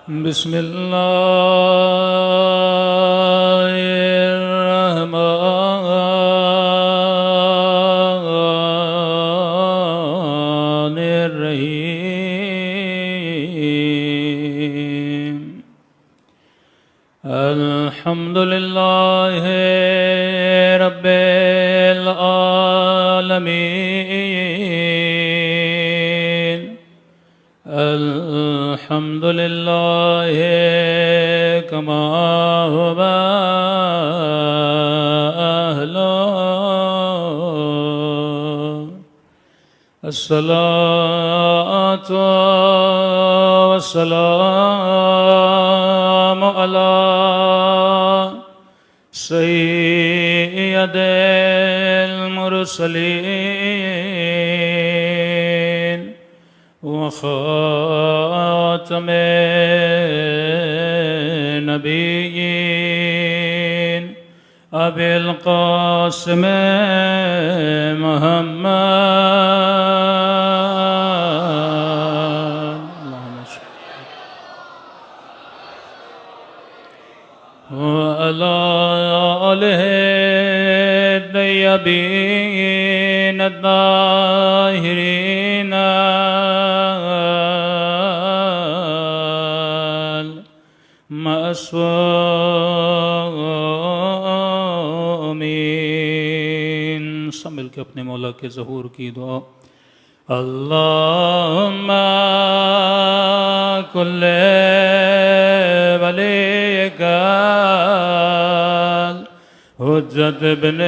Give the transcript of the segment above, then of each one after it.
بسم الله الرحمن الرحيم الحمد لله رب العالمين الحمد لله كما هو أهله الصلاة والسلام على سيد المرسلين وخاتم النبيين أبي القاسم محمد وعلى آله الطيبين الطاهرين المعصومين سب مل کے اپنے مولا کے ظہور کی دعا اللہم کل ولیک حجت بن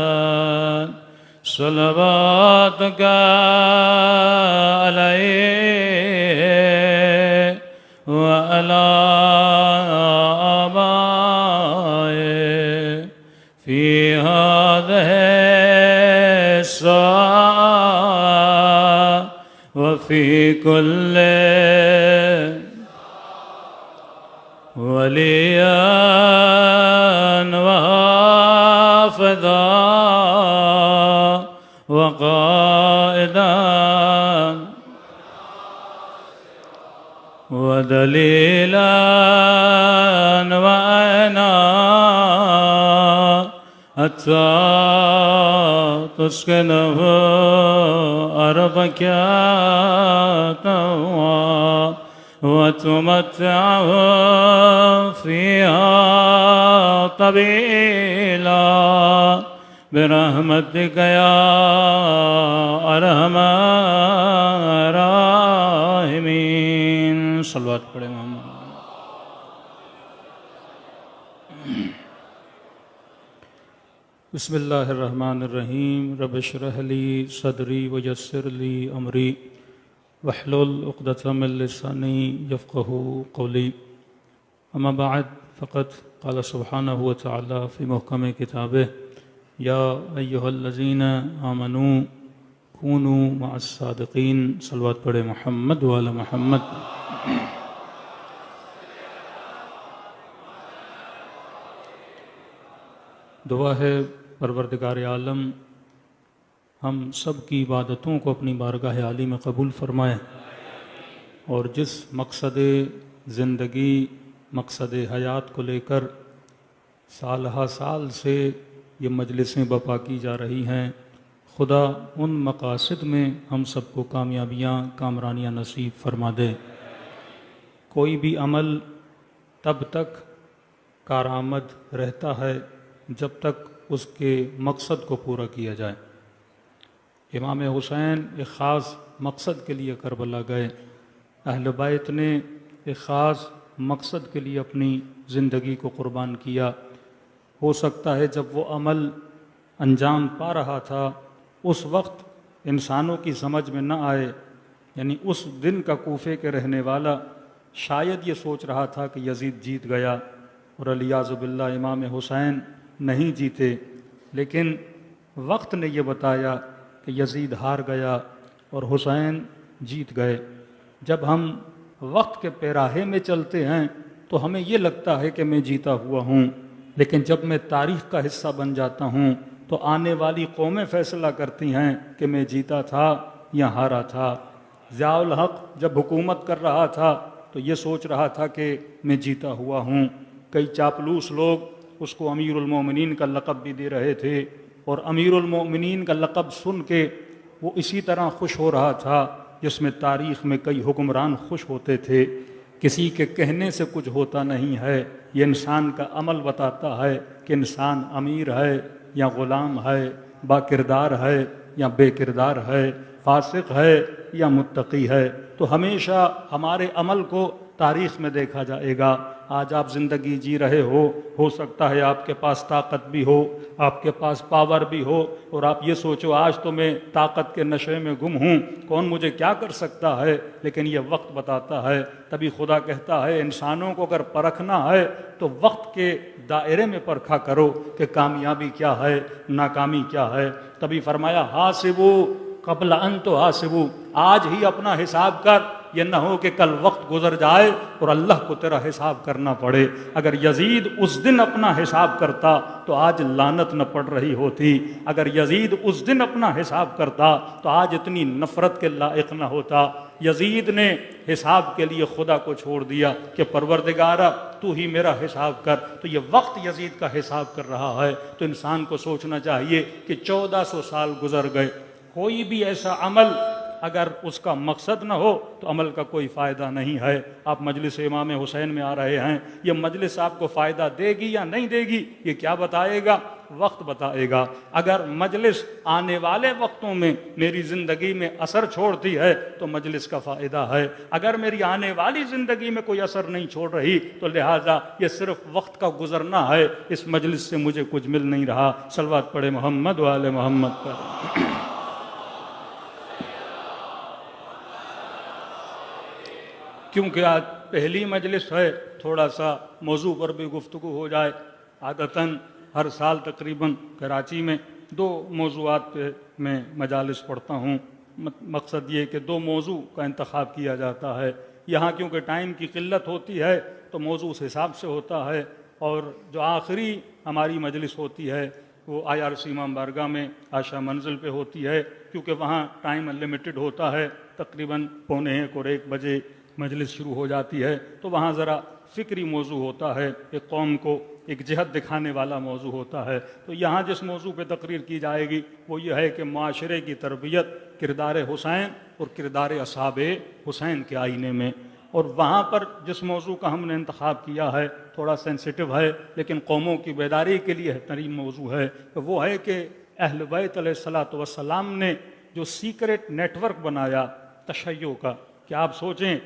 الحسن صلواتک علیہ وعلی آبائه في هذه الساعة وفي كل وليا وحافظا وقائدا ودليلا وعينا حتى تسكنه أرضك طوعا وتمتعه فيها طويلا برحمتك يا أرحم الراحمين صلوات پڑھیں محمد بسم اللہ الرحمن الرحیم رب اشرح لی صدری ویسر لی امری واحلل عقدۃ من لسانی یفقهوا قولی اما بعد فقد قال سبحانہ وتعالی فی محکم کتابہ یا ایہا الذین آمنوا کونوا مع الصادقین صلوات پڑھیں محمد وعلی محمد دعا ہے پروردگار عالم ہم سب کی عبادتوں کو اپنی بارگاہ عالی میں قبول فرمائے اور جس مقصد زندگی مقصد حیات کو لے کر سال ہا سال سے یہ مجلسیں برپا کی جا رہی ہیں خدا ان مقاصد میں ہم سب کو کامیابیاں کامرانیاں نصیب فرما دے کوئی بھی عمل تب تک کارآمد رہتا ہے جب تک اس کے مقصد کو پورا کیا جائے امام حسین ایک خاص مقصد کے لیے کربلا گئے اہل بیت نے ایک خاص مقصد کے لیے اپنی زندگی کو قربان کیا ہو سکتا ہے جب وہ عمل انجام پا رہا تھا اس وقت انسانوں کی سمجھ میں نہ آئے یعنی اس دن کا کوفے کے رہنے والا شاید یہ سوچ رہا تھا کہ یزید جیت گیا اور الیاذ باللہ امام حسین نہیں جیتے لیکن وقت نے یہ بتایا کہ یزید ہار گیا اور حسین جیت گئے جب ہم وقت کے پیراہے میں چلتے ہیں تو ہمیں یہ لگتا ہے کہ میں جیتا ہوا ہوں لیکن جب میں تاریخ کا حصہ بن جاتا ہوں تو آنے والی قومیں فیصلہ کرتی ہیں کہ میں جیتا تھا یا ہارا تھا ضیاء الحق جب حکومت کر رہا تھا تو یہ سوچ رہا تھا کہ میں جیتا ہوا ہوں. کئی چاپلوس لوگ اس کو امیر المومنین کا لقب بھی دے رہے تھے، اور امیر المومنین کا لقب سن کے وہ اسی طرح خوش ہو رہا تھا جس میں تاریخ میں کئی حکمران خوش ہوتے تھے. کسی کے کہنے سے کچھ ہوتا نہیں ہے، یہ انسان کا عمل بتاتا ہے کہ انسان امیر ہے یا غلام ہے، با کردار ہے یا بے کردار ہے، فاسق ہے یا متقی ہے. تو ہمیشہ ہمارے عمل کو تاریخ میں دیکھا جائے گا. آج آپ زندگی جی رہے ہو سکتا ہے آپ کے پاس طاقت بھی ہو، آپ کے پاس پاور بھی ہو، اور آپ یہ سوچو آج تو میں طاقت کے نشے میں گم ہوں، کون مجھے کیا کر سکتا ہے. لیکن یہ وقت بتاتا ہے. تبھی خدا کہتا ہے انسانوں کو اگر پرکھنا ہے تو وقت کے دائرے میں پرکھا کرو کہ کامیابی کیا ہے، ناکامی کیا ہے. تبھی فرمایا حاسبو قبل ان تحاسبو، آج ہی اپنا حساب کر، یہ نہ ہو کہ کل وقت گزر جائے اور اللہ کو تیرا حساب کرنا پڑے. اگر یزید اس دن اپنا حساب کرتا تو آج لعنت نہ پڑ رہی ہوتی. اگر یزید اس دن اپنا حساب کرتا تو آج اتنی نفرت کے لائق نہ ہوتا. یزید نے حساب کے لیے خدا کو چھوڑ دیا کہ پروردگارا تو ہی میرا حساب کر. تو یہ وقت یزید کا حساب کر رہا ہے. تو انسان کو سوچنا چاہیے کہ 1400 سال گزر گئے، کوئی بھی ایسا عمل اگر اس کا مقصد نہ ہو تو عمل کا کوئی فائدہ نہیں ہے. آپ مجلس امام حسین میں آ رہے ہیں، یہ مجلس آپ کو فائدہ دے گی یا نہیں دے گی یہ کیا بتائے گا؟ وقت بتائے گا. اگر مجلس آنے والے وقتوں میں میری زندگی میں اثر چھوڑتی ہے تو مجلس کا فائدہ ہے. اگر میری آنے والی زندگی میں کوئی اثر نہیں چھوڑ رہی تو لہٰذا یہ صرف وقت کا گزرنا ہے. اس مجلس سے مجھے کچھ مل نہیں رہا. صلوات پڑھے محمد و آل محمد پر. کیونکہ آج پہلی مجلس ہے، تھوڑا سا موضوع پر بھی گفتگو ہو جائے. عادتاً ہر سال تقریباً کراچی میں 2 موضوعات پہ میں مجالس پڑھتا ہوں. مقصد یہ کہ 2 موضوع کا انتخاب کیا جاتا ہے. یہاں کیونکہ ٹائم کی قلت ہوتی ہے تو موضوع اس حساب سے ہوتا ہے. اور جو آخری ہماری مجلس ہوتی ہے وہ IRC امام بارگاہ میں عاشا منزل پہ ہوتی ہے، کیونکہ وہاں ٹائم انلمیٹڈ ہوتا ہے. تقریباً 12:45 اور 1 بجے مجلس شروع ہو جاتی ہے. تو وہاں ذرا فکری موضوع ہوتا ہے، ایک قوم کو ایک جہت دکھانے والا موضوع ہوتا ہے. تو یہاں جس موضوع پہ تقریر کی جائے گی وہ یہ ہے کہ معاشرے کی تربیت کردار حسین اور کردار اصحاب حسین کے آئینے میں. اور وہاں پر جس موضوع کا ہم نے انتخاب کیا ہے تھوڑا سینسٹیو ہے لیکن قوموں کی بیداری کے لیے بہترین موضوع ہے. وہ ہے کہ اہل بیت علیہ الصلوۃ والسلام نے جو سیکرٹ نیٹ ورک بنایا تشیع کا، کہ آپ سوچیں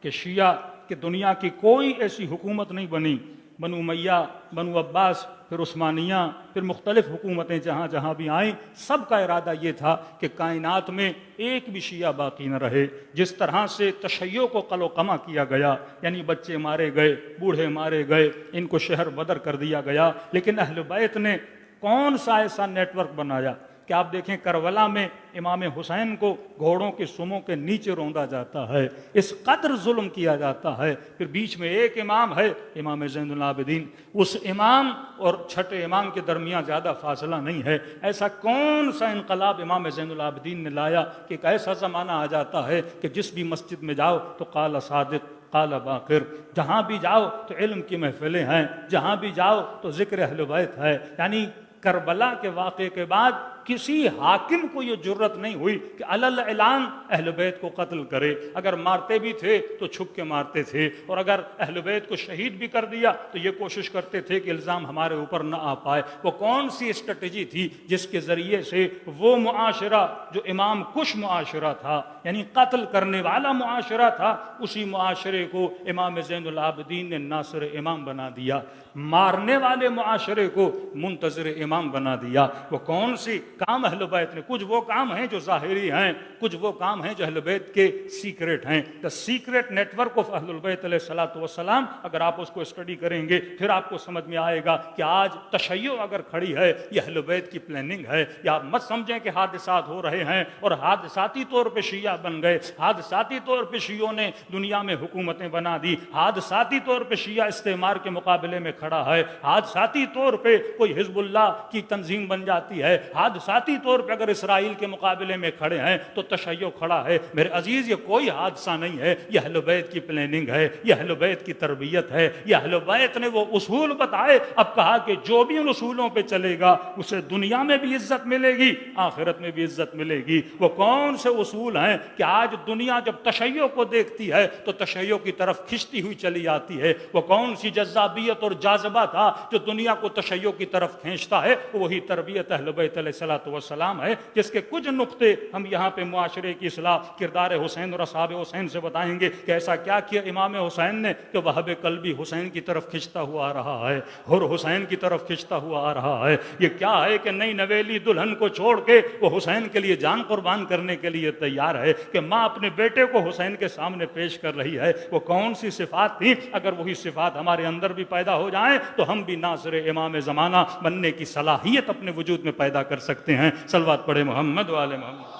کہ شیعہ کہ دنیا کی کوئی ایسی حکومت نہیں بنی، بنو امیہ، بنو عباس، پھر عثمانیہ، پھر مختلف حکومتیں جہاں جہاں بھی آئیں، سب کا ارادہ یہ تھا کہ کائنات میں ایک بھی شیعہ باقی نہ رہے. جس طرح سے تشیع کو قل و قمع کیا گیا، یعنی بچے مارے گئے، بوڑھے مارے گئے، ان کو شہر بدر کر دیا گیا، لیکن اہل بیت نے کون سا ایسا نیٹ ورک بنایا کہ آپ دیکھیں کربلا میں امام حسین کو گھوڑوں کے سموں کے نیچے روندا جاتا ہے، اس قدر ظلم کیا جاتا ہے. پھر بیچ میں ایک امام ہے امام زین العابدین، اس امام اور چھٹے امام کے درمیان زیادہ فاصلہ نہیں ہے. ایسا کون سا انقلاب امام زین العابدین نے لایا کہ ایک ایسا زمانہ آ جاتا ہے کہ جس بھی مسجد میں جاؤ تو قال صادق قال باقر، جہاں بھی جاؤ تو علم کی محفلیں ہیں، جہاں بھی جاؤ تو ذکر اہل بیت ہے. یعنی کربلا کے واقعے کے بعد کسی حاکم کو یہ جرت نہیں ہوئی کہ علل اعلان اہل بیت کو قتل کرے. اگر مارتے بھی تھے تو چھپ کے مارتے تھے، اور اگر اہل بیت کو شہید بھی کر دیا تو یہ کوشش کرتے تھے کہ الزام ہمارے اوپر نہ آ پائے. وہ کون سی اسٹریٹجی تھی جس کے ذریعے سے وہ معاشرہ جو امام کش معاشرہ تھا، یعنی قتل کرنے والا معاشرہ تھا، اسی معاشرے کو امام زین العابدین نے ناصر امام بنا دیا، مارنے والے معاشرے کو منتظر امام بنا دیا. وہ کون سی کام اہل بیت نے، کچھ وہ کام ہیں جو ظاہری ہیں، کچھ وہ کام ہیں جو اہل بیت کے سیکرٹ ہیں. دا سیکرٹ نیٹ ورک آف اہل البیت علیہ الصلوۃ والسلام، اگر آپ اس کو اسٹڈی کریں گے پھر آپ کو سمجھ میں آئے گا کہ آج تشیع اگر کھڑی ہے یہ اہل بیت کی پلاننگ ہے. یا آپ مت سمجھیں کہ حادثات ہو رہے ہیں اور حادثاتی طور پہ شیعہ بن گئے، حادثاتی طور پہ شیعوں نے دنیا میں حکومتیں بنا دی، حادثاتی طور پہ شیعہ استعمار کے مقابلے میں کھڑا ہے، حادثاتی طور پہ کوئی حزب اللہ کی تنظیم بن جاتی ہے، حادثاتی ذاتی طور پہ اگر اسرائیل کے مقابلے میں کھڑے ہیں تو تشیع کھڑا ہے۔ میرے عزیز، یہ کوئی حادثہ نہیں ہے، یہ اہل بیت کی پلاننگ ہے، یہ اہل بیت کی تربیت ہے، یہ اہل بیت نے وہ اصول بتائے۔ اب کہا کہ جو بھی ان اصولوں پہ چلے گا اسے دنیا میں بھی عزت ملے گی، آخرت میں بھی عزت ملے گی۔ وہ کون سے اصول ہیں کہ آج دنیا جب تشیع کو دیکھتی ہے تو تشیع کی طرف کھنچتی ہوئی چلی آتی ہے؟ وہ کون سی جذابیت اور جاذبہ تھا جو دنیا کو تشیع کی طرف کھینچتا ہے؟ وہی تربیت اہل بیت علیہ الصلوۃ والسلام ہے، جس کے کچھ نقطے ہم یہاں پہ معاشرے کی اصلاح، کردار حسین اور اصحاب حسین سے بتائیں گے کہ ایسا کیا کیا امام حسین نے کہ وہب قلبی حسین کی طرف کھنچتا ہوا آ رہا ہے، اور حسین کی طرف کھنچتا ہوا آ رہا ہے۔ یہ کیا ہے کہ نئی نویلی دلہن کو چھوڑ کے وہ حسین کے لیے جان قربان کرنے کے لیے تیار ہے، کہ ماں اپنے بیٹے کو حسین کے سامنے پیش کر رہی ہے۔ وہ کون سی صفات تھی؟ اگر وہی صفات ہمارے اندر بھی پیدا ہو جائیں تو ہم بھی ناصر امام زمانہ بننے کی صلاحیت اپنے وجود میں پیدا کر سکتے ہیں۔ صلوات پڑھے محمد وآل محمد۔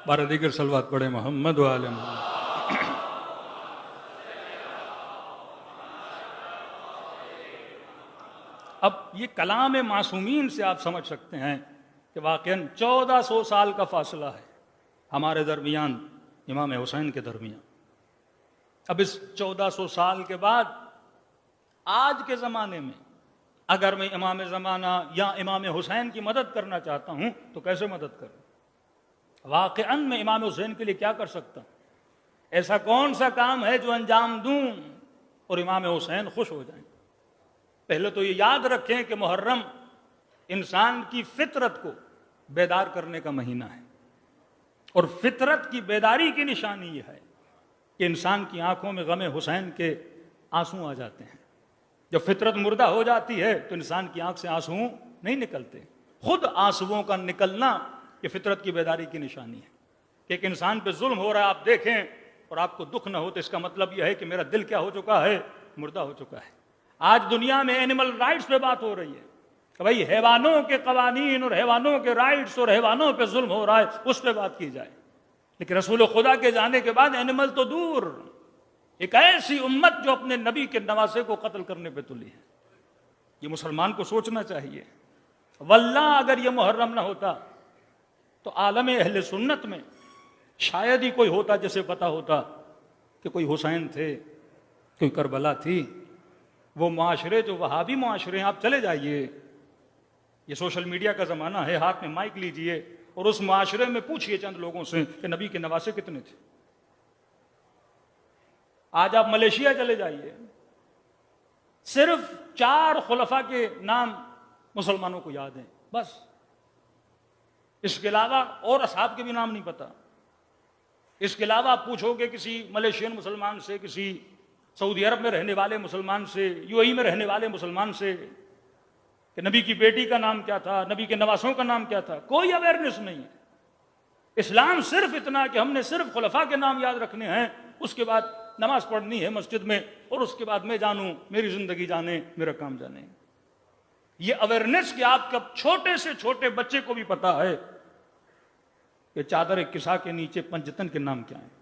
بارہ دیگر صلوات پڑھے محمد وآل محمد۔ اب یہ کلام معصومین سے آپ سمجھ سکتے ہیں کہ واقعاً 1400 سال کا فاصلہ ہے ہمارے درمیان امام حسین کے درمیان۔ اب اس 1400 سال کے بعد آج کے زمانے میں اگر میں امام زمانہ یا امام حسین کی مدد کرنا چاہتا ہوں تو کیسے مدد کروں؟ واقعاً میں امام حسین کے لیے کیا کر سکتا ہوں؟ ایسا کون سا کام ہے جو انجام دوں اور امام حسین خوش ہو جائیں؟ پہلے تو یہ یاد رکھیں کہ محرم انسان کی فطرت کو بیدار کرنے کا مہینہ ہے، اور فطرت کی بیداری کی نشانی یہ ہے کہ انسان کی آنکھوں میں غم حسین کے آنسو آ جاتے ہیں۔ جب فطرت مردہ ہو جاتی ہے تو انسان کی آنکھ سے آنسو نہیں نکلتے، خود آنسوؤں کا نکلنا یہ فطرت کی بیداری کی نشانی ہے کہ ایک انسان پہ ظلم ہو رہا ہے، آپ دیکھیں اور آپ کو دکھ نہ ہو تو اس کا مطلب یہ ہے کہ میرا دل کیا ہو چکا ہے؟ مردہ ہو چکا ہے۔ آج دنیا میں اینیمل رائٹس پہ بات ہو رہی ہے کہ بھائی حیوانوں کے قوانین اور حیوانوں کے رائٹس اور حیوانوں پہ ظلم ہو رہا ہے، اس پہ بات کی جائے، لیکن رسول خدا کے جانے کے بعد اینیمل تو دور، ایک ایسی امت جو اپنے نبی کے نواسے کو قتل کرنے پہ تلی ہے۔ یہ مسلمان کو سوچنا چاہیے۔ واللہ اگر یہ محرم نہ ہوتا تو عالم اہل سنت میں شاید ہی کوئی ہوتا جسے پتا ہوتا کہ کوئی حسین تھے، کوئی کربلا تھی۔ وہ معاشرے جو وہابی معاشرے ہیں، آپ چلے جائیے، یہ سوشل میڈیا کا زمانہ ہے، ہاتھ میں مائک لیجئے اور اس معاشرے میں پوچھئے چند لوگوں سے کہ نبی کے نواسے کتنے تھے۔ آج آپ ملیشیا چلے جائیے، صرف 4 خلفاء کے نام مسلمانوں کو یاد ہیں، بس اس کے علاوہ اور اصحاب کے بھی نام نہیں پتا۔ اس کے علاوہ آپ پوچھو گے کسی ملیشین مسلمان سے، کسی سعودی عرب میں رہنے والے مسلمان سے، یو اے ای میں رہنے والے مسلمان سے کہ نبی کی بیٹی کا نام کیا تھا، نبی کے نواسوں کا نام کیا تھا، کوئی اویئرنیس نہیں ہے۔ اسلام صرف اتنا کہ ہم نے صرف خلفاء کے نام یاد رکھنے ہیں، اس کے بعد نماز پڑھنی ہے مسجد میں، اور اس کے بعد میں جانوں، میری زندگی جانے، میرا کام جانے۔ یہ اویئرنیس کہ آپ کا چھوٹے سے چھوٹے بچے کو بھی پتا ہے کہ چادر کسا کے نیچے پنجتن کے نام کیا ہیں،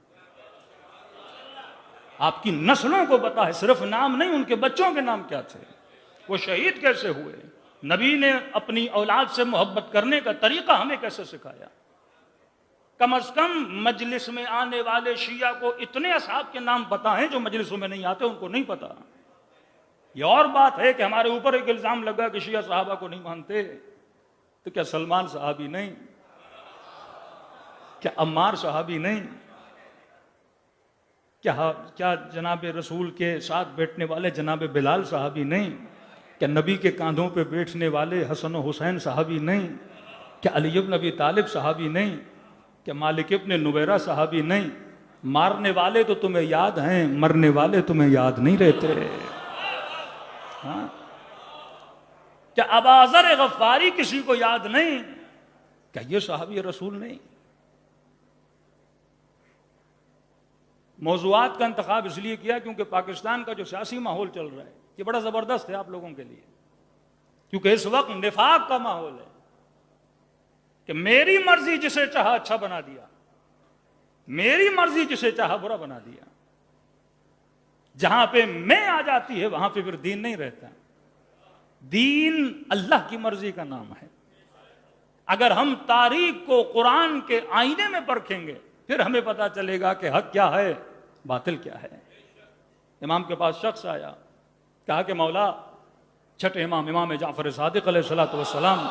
آپ کی نسلوں کو پتا ہے، صرف نام نہیں، ان کے بچوں کے نام کیا تھے، وہ شہید کیسے ہوئے، نبی نے اپنی اولاد سے محبت کرنے کا طریقہ ہمیں کیسے سکھایا۔ کم از کم مجلس میں آنے والے شیعہ کو اتنے اصحاب کے نام پتا ہیں جو مجلسوں میں نہیں آتے ان کو نہیں پتا۔ یہ اور بات ہے کہ ہمارے اوپر ایک الزام لگا کہ شیعہ صحابہ کو نہیں مانتے، تو کیا سلمان صحابی نہیں؟ کیا عمار صحابی نہیں؟ کیا جناب رسول کے ساتھ بیٹھنے والے جناب بلال صحابی نہیں؟ کیا نبی کے کاندھوں پہ بیٹھنے والے حسن و حسین صحابی نہیں؟ کیا علی ابن ابی طالب صحابی نہیں؟ کیا مالک ابن نویرہ صحابی نہیں؟ مارنے والے تو تمہیں یاد ہیں، مرنے والے تمہیں یاد نہیں رہتے۔ ہاں؟ کیا ابا ذر غفاری کسی کو یاد نہیں؟ کیا یہ صحابی رسول نہیں؟ موضوعات کا انتخاب اس لیے کیا کیونکہ پاکستان کا جو سیاسی ماحول چل رہا ہے یہ بڑا زبردست ہے آپ لوگوں کے لیے، کیونکہ اس وقت نفاق کا ماحول ہے کہ میری مرضی جسے چاہا اچھا بنا دیا، میری مرضی جسے چاہا برا بنا دیا۔ جہاں پہ میں آ جاتی ہے وہاں پہ پھر دین نہیں رہتا. دین اللہ کی مرضی کا نام ہے. اگر ہم تاریخ کو قرآن کے آئینے میں پرکھیں گے پھر ہمیں پتا چلے گا کہ حق کیا ہے باطل کیا ہے. امام کے پاس شخص آیا, کہا کہ مولا, چھٹے امام جعفر صادق علیہ الصلوۃ والسلام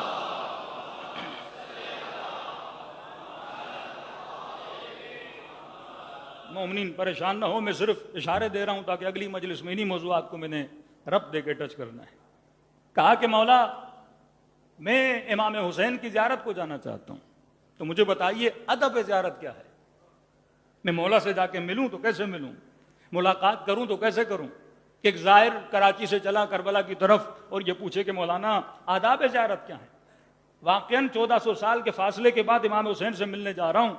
مومنین پریشان نہ ہو, میں صرف اشارے دے رہا ہوں تاکہ اگلی مجلس میں انہی موضوعات کو میں نے ربط دے کے ٹچ کرنا ہے. کہا کہ مولا, میں امام حسین کی زیارت کو جانا چاہتا ہوں, تو مجھے بتائیے ادب زیارت کیا ہے؟ میں مولا سے جا کے ملوں تو کیسے ملوں, ملاقات کروں تو کیسے کروں؟ کہ ایک زائر کراچی سے چلا کربلا کی طرف اور یہ پوچھے کہ مولانا آداب زیارت کیا ہے؟ واقعاً 1400 سال کے فاصلے کے بعد امام حسین سے ملنے جا رہا ہوں,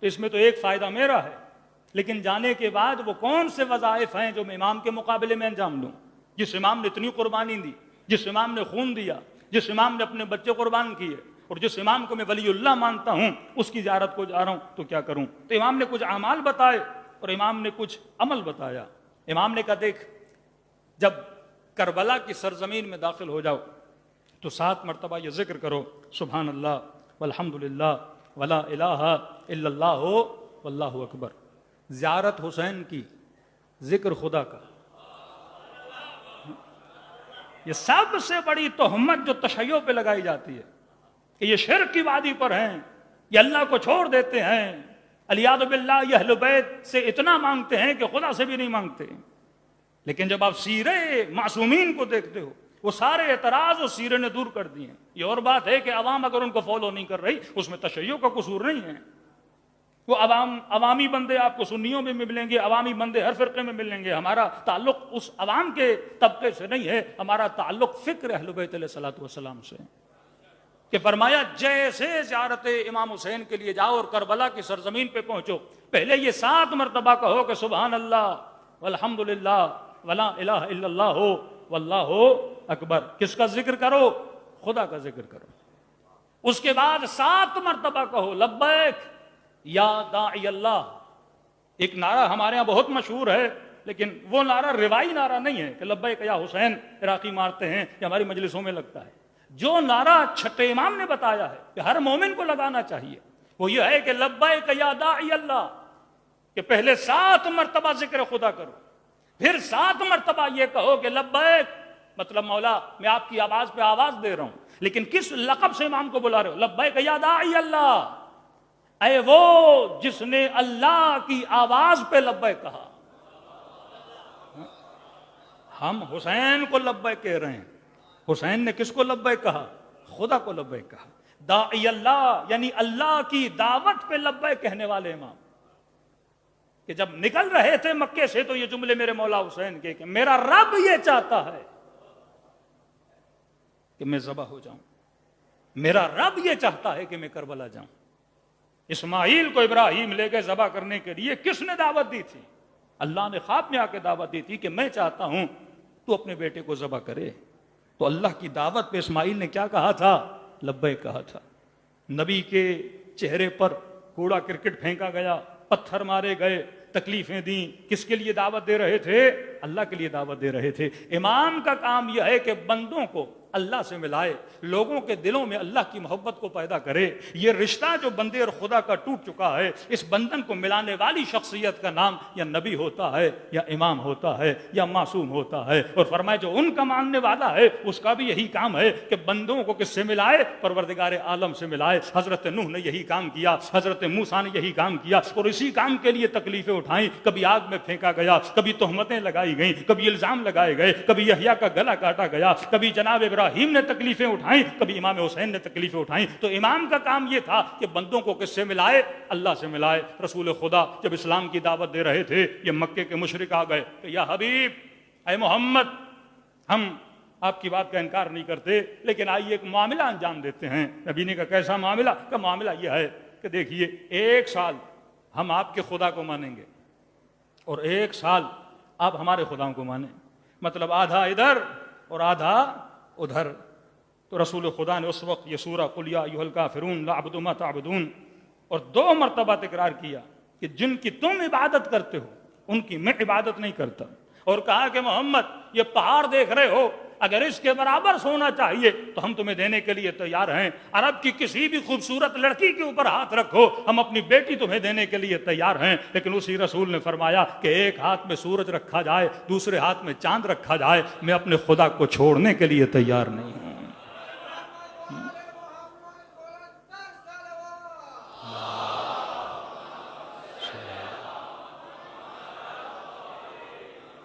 تو اس میں تو ایک فائدہ میرا ہے, لیکن جانے کے بعد وہ کون سے وظائف ہیں جو میں امام کے مقابلے میں انجام دوں؟ جس امام نے اتنی قربانی دی, جس امام نے خون دیا, جس امام نے اپنے بچے قربان کیے, اور جس امام کو میں ولی اللہ مانتا ہوں, اس کی زیارت کو جا رہا ہوں تو کیا کروں؟ تو امام نے کچھ اعمال بتائے اور امام نے کچھ عمل بتایا. امام نے کہا دیکھ, جب کربلا کی سرزمین میں داخل ہو جاؤ تو 7 مرتبہ یہ ذکر کرو, سبحان اللہ والحمدللہ ولا الہ الا اللہ واللہ اکبر. زیارت حسین کی, ذکر خدا کا. یہ سب سے بڑی تہمت جو تشیع پہ لگائی جاتی ہے کہ یہ شرک کی وادی پر ہیں, یہ اللہ کو چھوڑ دیتے ہیں, علیاذ باللہ یہ اہل بیت سے اتنا مانگتے ہیں کہ خدا سے بھی نہیں مانگتے. لیکن جب آپ سیرے معصومین کو دیکھتے ہو, وہ سارے اعتراض اور سیرے نے دور کر دیے ہیں. یہ اور بات ہے کہ عوام اگر ان کو فالو نہیں کر رہی, اس میں تشیع کا قصور نہیں ہے. وہ عوامی بندے آپ کو سنیوں میں ملیں گے, عوامی بندے ہر فرقے میں ملیں گے. ہمارا تعلق اس عوام کے طبقے سے نہیں ہے, ہمارا تعلق فکر اہل بیت علیہ الصلوۃ والسلام سے. کہ فرمایا جیسے زیارت امام حسین کے لیے جاؤ اور کربلا کی سرزمین پہ پہنچو, پہلے یہ 7 مرتبہ کہو کہ سبحان اللہ والحمدللہ ولا الہ الا اللہ واللہ اکبر. کس کا ذکر کرو؟ خدا کا ذکر کرو. اس کے بعد 7 مرتبہ کہو لبیک یا داعی اللہ. ایک نعرہ ہمارے ہاں بہت مشہور ہے, لیکن وہ نعرہ روایی نعرہ نہیں ہے کہ لبیک یا حسین عراقی مارتے ہیں, یہ ہماری مجلسوں میں لگتا ہے. جو نعرہ چھٹے امام نے بتایا ہے کہ ہر مومن کو لگانا چاہیے, وہ یہ ہے کہ لبیک یا داعی اللہ, کہ پہلے 7 مرتبہ ذکر خدا کرو, پھر 7 مرتبہ یہ کہو کہ لبیک, مطلب مولا میں آپ کی آواز پہ آواز دے رہا ہوں, لیکن کس لقب سے امام کو بلا رہے ہو؟ لبیک یا داعی اللہ, اے وہ جس نے اللہ کی آواز پہ لبیک کہا. ہم حسین کو لبیک کہہ رہے ہیں, حسین نے کس کو لبیک کہا؟ خدا کو لبیک کہا. داعی اللہ یعنی اللہ کی دعوت پہ لبیک کہنے والے امام, کہ جب نکل رہے تھے مکے سے تو یہ جملے میرے مولا حسین کے کہ میرا رب یہ چاہتا ہے کہ میں ذبح ہو جاؤں, میرا رب یہ چاہتا ہے کہ میں کربلا جاؤں. اسماعیل کو ابراہیم لے کے ذبح کرنے کے لیے کس نے دعوت دی تھی؟ اللہ نے خواب میں آ کے دعوت دی تھی کہ میں چاہتا ہوں تو اپنے بیٹے کو ذبح کرے. تو اللہ کی دعوت پہ اسماعیل نے کیا کہا تھا؟ لبیک کہا تھا. نبی کے چہرے پر کوڑا کرکٹ پھینکا گیا, پتھر مارے گئے, تکلیفیں دیں. کس کے لیے دعوت دے رہے تھے؟ اللہ کے لیے دعوت دے رہے تھے. امام کا کام یہ ہے کہ بندوں کو اللہ سے ملائے, لوگوں کے دلوں میں اللہ کی محبت کو پیدا کرے. یہ رشتہ جو بندے اور خدا کا ٹوٹ چکا ہے, اس بندن کو ملانے والی شخصیت کا نام یا نبی ہوتا ہے, یا امام ہوتا ہے, یا معصوم ہوتا ہے. اور فرمائے جو ان کا ماننے والا ہے اس کا بھی یہی کام ہے کہ بندوں کو کس سے ملائے؟ پروردگار عالم سے ملائے. حضرت نوح نے یہی کام کیا, حضرت موسیٰ نے یہی کام کیا, اور اسی کام کے لیے تکلیفیں اٹھائیں. کبھی آگ میں پھینکا گیا, کبھی تہمتیں لگائی گئیں, کبھی الزام لگائے گئے, کبھی یحییٰ کا گلا کاٹا گیا, کبھی جناب ابراہیم نے تکلیفیں اٹھائیں, کبھی امام حسین نے تکلیفیں اٹھائیں. تو امام کا کام یہ تھا کہ بندوں کو کس سے ملائے؟ اللہ سے ملائے. رسول خدا جب اسلام کی دعوت دے رہے تھے, یہ مکے کے مشرک آ گئے کہ یا حبیب, اے محمد, ہم آپ کی بات کا انکار نہیں کرتے, لیکن آئیے ایک معاملہ انجام دیتے ہیں. نبی نے کہا کیسا معاملہ؟ کہ معاملہ یہ ہے کہ دیکھیے 1 سال ہم آپ کے خدا کو مانیں گے اور 1 سال آپ ہمارے خداؤں کو مانیں, مطلب آدھا ادھر اور آدھا ادھر. تو رسول خدا نے اس وقت یہ سورہ قل یا ایھا الکافرون لا اعبد ما تعبدون اور 2 مرتبہ تکرار کیا کہ جن کی تم عبادت کرتے ہو ان کی میں عبادت نہیں کرتا, اور کہا کہ محمد یہ پہاڑ دیکھ رہے ہو، اگر اس کے برابر سونا چاہیے تو ہم تمہیں دینے کے لیے تیار ہیں، عرب کی کسی بھی خوبصورت لڑکی کے اوپر ہاتھ رکھو، ہم اپنی بیٹی تمہیں دینے کے لیے تیار ہیں۔ لیکن اسی رسول نے فرمایا کہ ایک ہاتھ میں سورج رکھا جائے، دوسرے ہاتھ میں چاند رکھا جائے، میں اپنے خدا کو چھوڑنے کے لیے تیار نہیں ہوں۔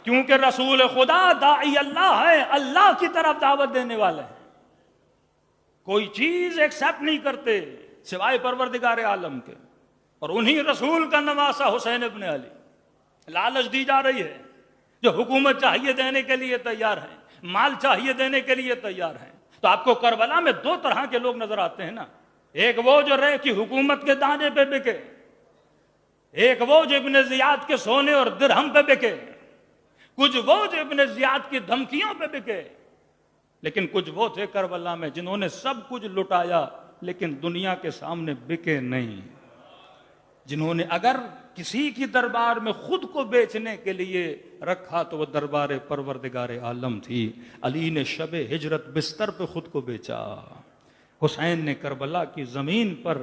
کیونکہ رسول خدا داعی اللہ ہے، اللہ کی طرف دعوت دینے والے ہیں، کوئی چیز ایکسیپٹ نہیں کرتے سوائے پروردگار عالم کے، اور انہی رسول کا نواسا حسین ابن علی۔ لالچ دی جا رہی ہے، جو حکومت چاہیے دینے کے لیے تیار ہیں، مال چاہیے دینے کے لیے تیار ہیں۔ تو آپ کو کربلا میں دو طرح کے لوگ نظر آتے ہیں نا، ایک وہ جو رے کی حکومت کے دانے پہ بکے، ایک وہ جو ابن زیاد کے سونے اور درہم پہ بکے، کچھ وہ جو ابن زیاد کی دھمکیوں پہ بکے، لیکن کچھ وہ تھے کربلا میں جنہوں نے سب کچھ لٹایا لیکن دنیا کے سامنے بکے نہیں، جنہوں نے اگر کسی کی دربار میں خود کو بیچنے کے لیے رکھا تو وہ دربار پروردگار عالم تھی۔ علی نے شب ہجرت بستر پہ خود کو بیچا، حسین نے کربلا کی زمین پر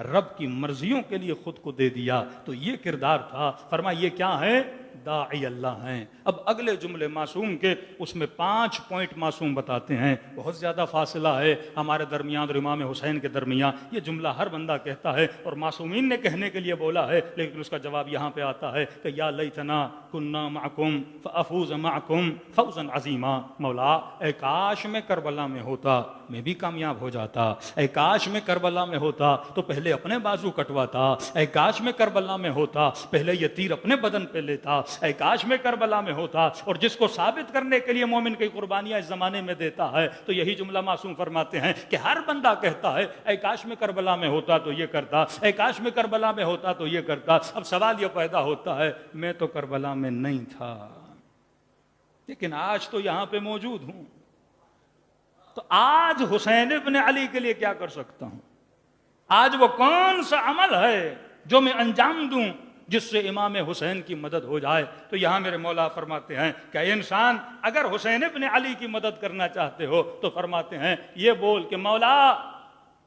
رب کی مرضیوں کے لیے خود کو دے دیا۔ تو یہ کردار تھا۔ فرمایا یہ کیا ہے؟ داعی اللہ ہیں۔ اب اگلے جملے معصوم کے، اس میں 5 پوائنٹ معصوم بتاتے ہیں، بہت زیادہ فاصلہ ہے ہمارے درمیان اور امام حسین کے درمیان۔ یہ جملہ ہر بندہ کہتا ہے اور معصومین نے کہنے کے لیے بولا ہے، لیکن اس کا جواب یہاں پہ آتا ہے کہ یا لیتنا کنا معکم فافوز معکم فوزا عظیما۔ مولا اے کاش میں کربلا میں ہوتا، میں بھی کامیاب ہو جاتا۔ اے کاش میں کربلا میں ہوتا تو پہلے اپنے بازو کٹواتا۔ اے کاش میں کربلا میں ہوتا، پہلے یہ تیر اپنے بدن پہ لیتا۔ اے کاش میں کربلا میں ہوتا۔ اور جس کو ثابت کرنے کے لیے مومن کی قربانیاں اس زمانے میں دیتا ہے، تو یہی جملہ معصوم فرماتے ہیں کہ ہر بندہ کہتا ہے اے کاش میں کربلا میں ہوتا تو یہ کرتا، اے کاش میں کربلا میں ہوتا تو یہ کرتا۔ اب سوال یہ پیدا ہوتا ہے، میں تو کربلا میں نہیں تھا لیکن آج تو یہاں پہ موجود ہوں، تو آج حسین ابن علی کے لیے کیا کر سکتا ہوں؟ آج وہ کون سا عمل ہے جو میں انجام دوں جس سے امام حسین کی مدد ہو جائے؟ تو یہاں میرے مولا فرماتے ہیں کہ اے انسان، اگر حسین ابن علی کی مدد کرنا چاہتے ہو تو فرماتے ہیں یہ بول کہ مولا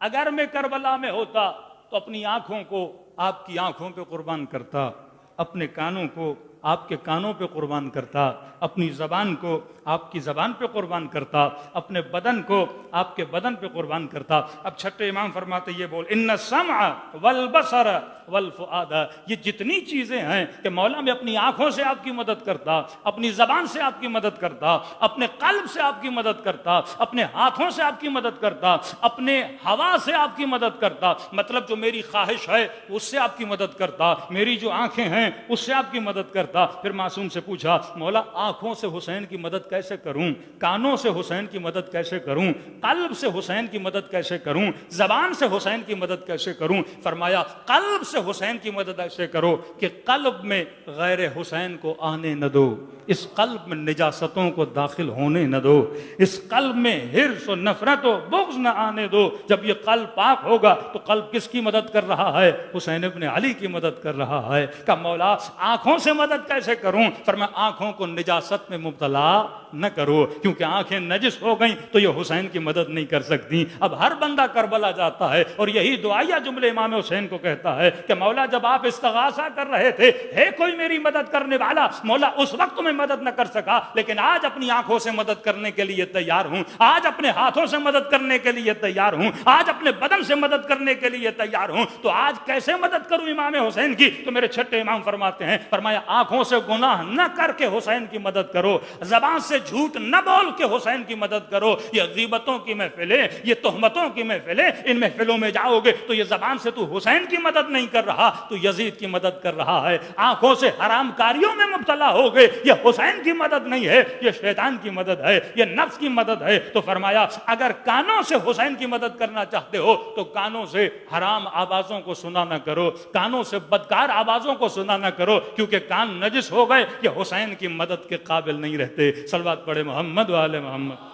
اگر میں کربلا میں ہوتا تو اپنی آنکھوں کو آپ کی آنکھوں پہ قربان کرتا، اپنے کانوں کو آپ کے کانوں پہ قربان کرتا، اپنی زبان کو آپ کی زبان پہ قربان کرتا، اپنے بدن کو آپ کے بدن پہ قربان کرتا۔ اب چھٹے امام فرماتے یہ بول ان السمع والبصر والفؤاد، یہ جتنی چیزیں ہیں کہ مولا میں اپنی آنکھوں سے آپ کی مدد کرتا، اپنی زبان سے آپ کی مدد کرتا، اپنے قلب سے آپ کی مدد کرتا، اپنے ہاتھوں سے آپ کی مدد کرتا، اپنے ہوا سے آپ کی مدد کرتا، مطلب جو میری خواہش ہے اس سے آپ کی مدد کرتا، میری جو آنکھیں ہیں اس سے آپ کی مدد کرتا۔ پھر معصوم سے پوچھا مولا آنکھوں سے حسین کی مدد کیسے کروں، کانوں سے حسین کی مدد کیسے کروں، قلب سے حسین کی مدد کیسے کروں، زبان سے حسین کی مدد کیسے کروں؟ فرمایا قلب سے حسین کی مدد ایسے کرو کہ قلب میں غیر حسین کو آنے نہ دو، اس قلب میں نجاستوں کو داخل ہونے نہ دو، اس قلب میں حرص و نفرت و بغض نہ آنے دو۔ جب یہ قلب پاک ہوگا تو قلب کس کی مدد کر رہا ہے؟ حسین ابن علی کی مدد کر رہا ہے۔ کہ مولا آنکھوں سے مدد کیسے کروں؟ فرمایا آنکھوں کو نجاست میں مبتلا نہ کرو، کیونکہ آنکھیں نجس ہو گئیں تو یہ حسین کی مدد نہیں کر سکتی۔ اب ہر بندہ کربلا جاتا ہے اور یہی دعائیہ جملے امام حسین کو کہتا ہے کہ مولا جب آپ استغاثہ کر رہے تھے، ہے کوئی میری مدد کرنے والا؟ مولا اس وقت میں مدد نہ کر سکا، لیکن آج اپنی آنکھوں سے مدد کرنے کے لیے تیار ہوں، آج اپنے ہاتھوں سے مدد کرنے کے لیے تیار ہوں، آج اپنے بدن سے مدد کرنے کے لیے تیار ہوں۔ تو آج کیسے مدد کروں امام حسین کی؟ تو میرے چھٹے امام فرماتے ہیں، فرمایا آنکھوں سے گناہ نہ کر کے حسین کی مدد کرو، زبان سے جھوٹ نہ بول کے حسین کی مدد کرو۔ یہ غیبتوں کی محفلیں، یہ تہمتوں کی محفلیں، ان محفلوں میں جاؤ گے تو یہ زبان سے تو حسین کی مدد نہیں کر رہا، تو یزید کی مدد کر رہا ہے۔ آنکھوں سے حرام کاریوں میں مبتلا ہو گئے، یہ حسین کی مدد نہیں ہے، یہ شیطان کی مدد ہے، یہ نفس کی مدد ہے۔ تو فرمایا اگر کانوں سے حسین کی مدد کرنا چاہتے ہو تو کانوں سے حرام آوازوں کو سنا نہ کرو، کانوں سے بدکار آوازوں کو سنا نہ کرو، کیونکہ کان نجس ہو گئے، یہ حسین کی مدد کے قابل نہیں رہتے۔ صلوات پڑھے محمد و آل محمد۔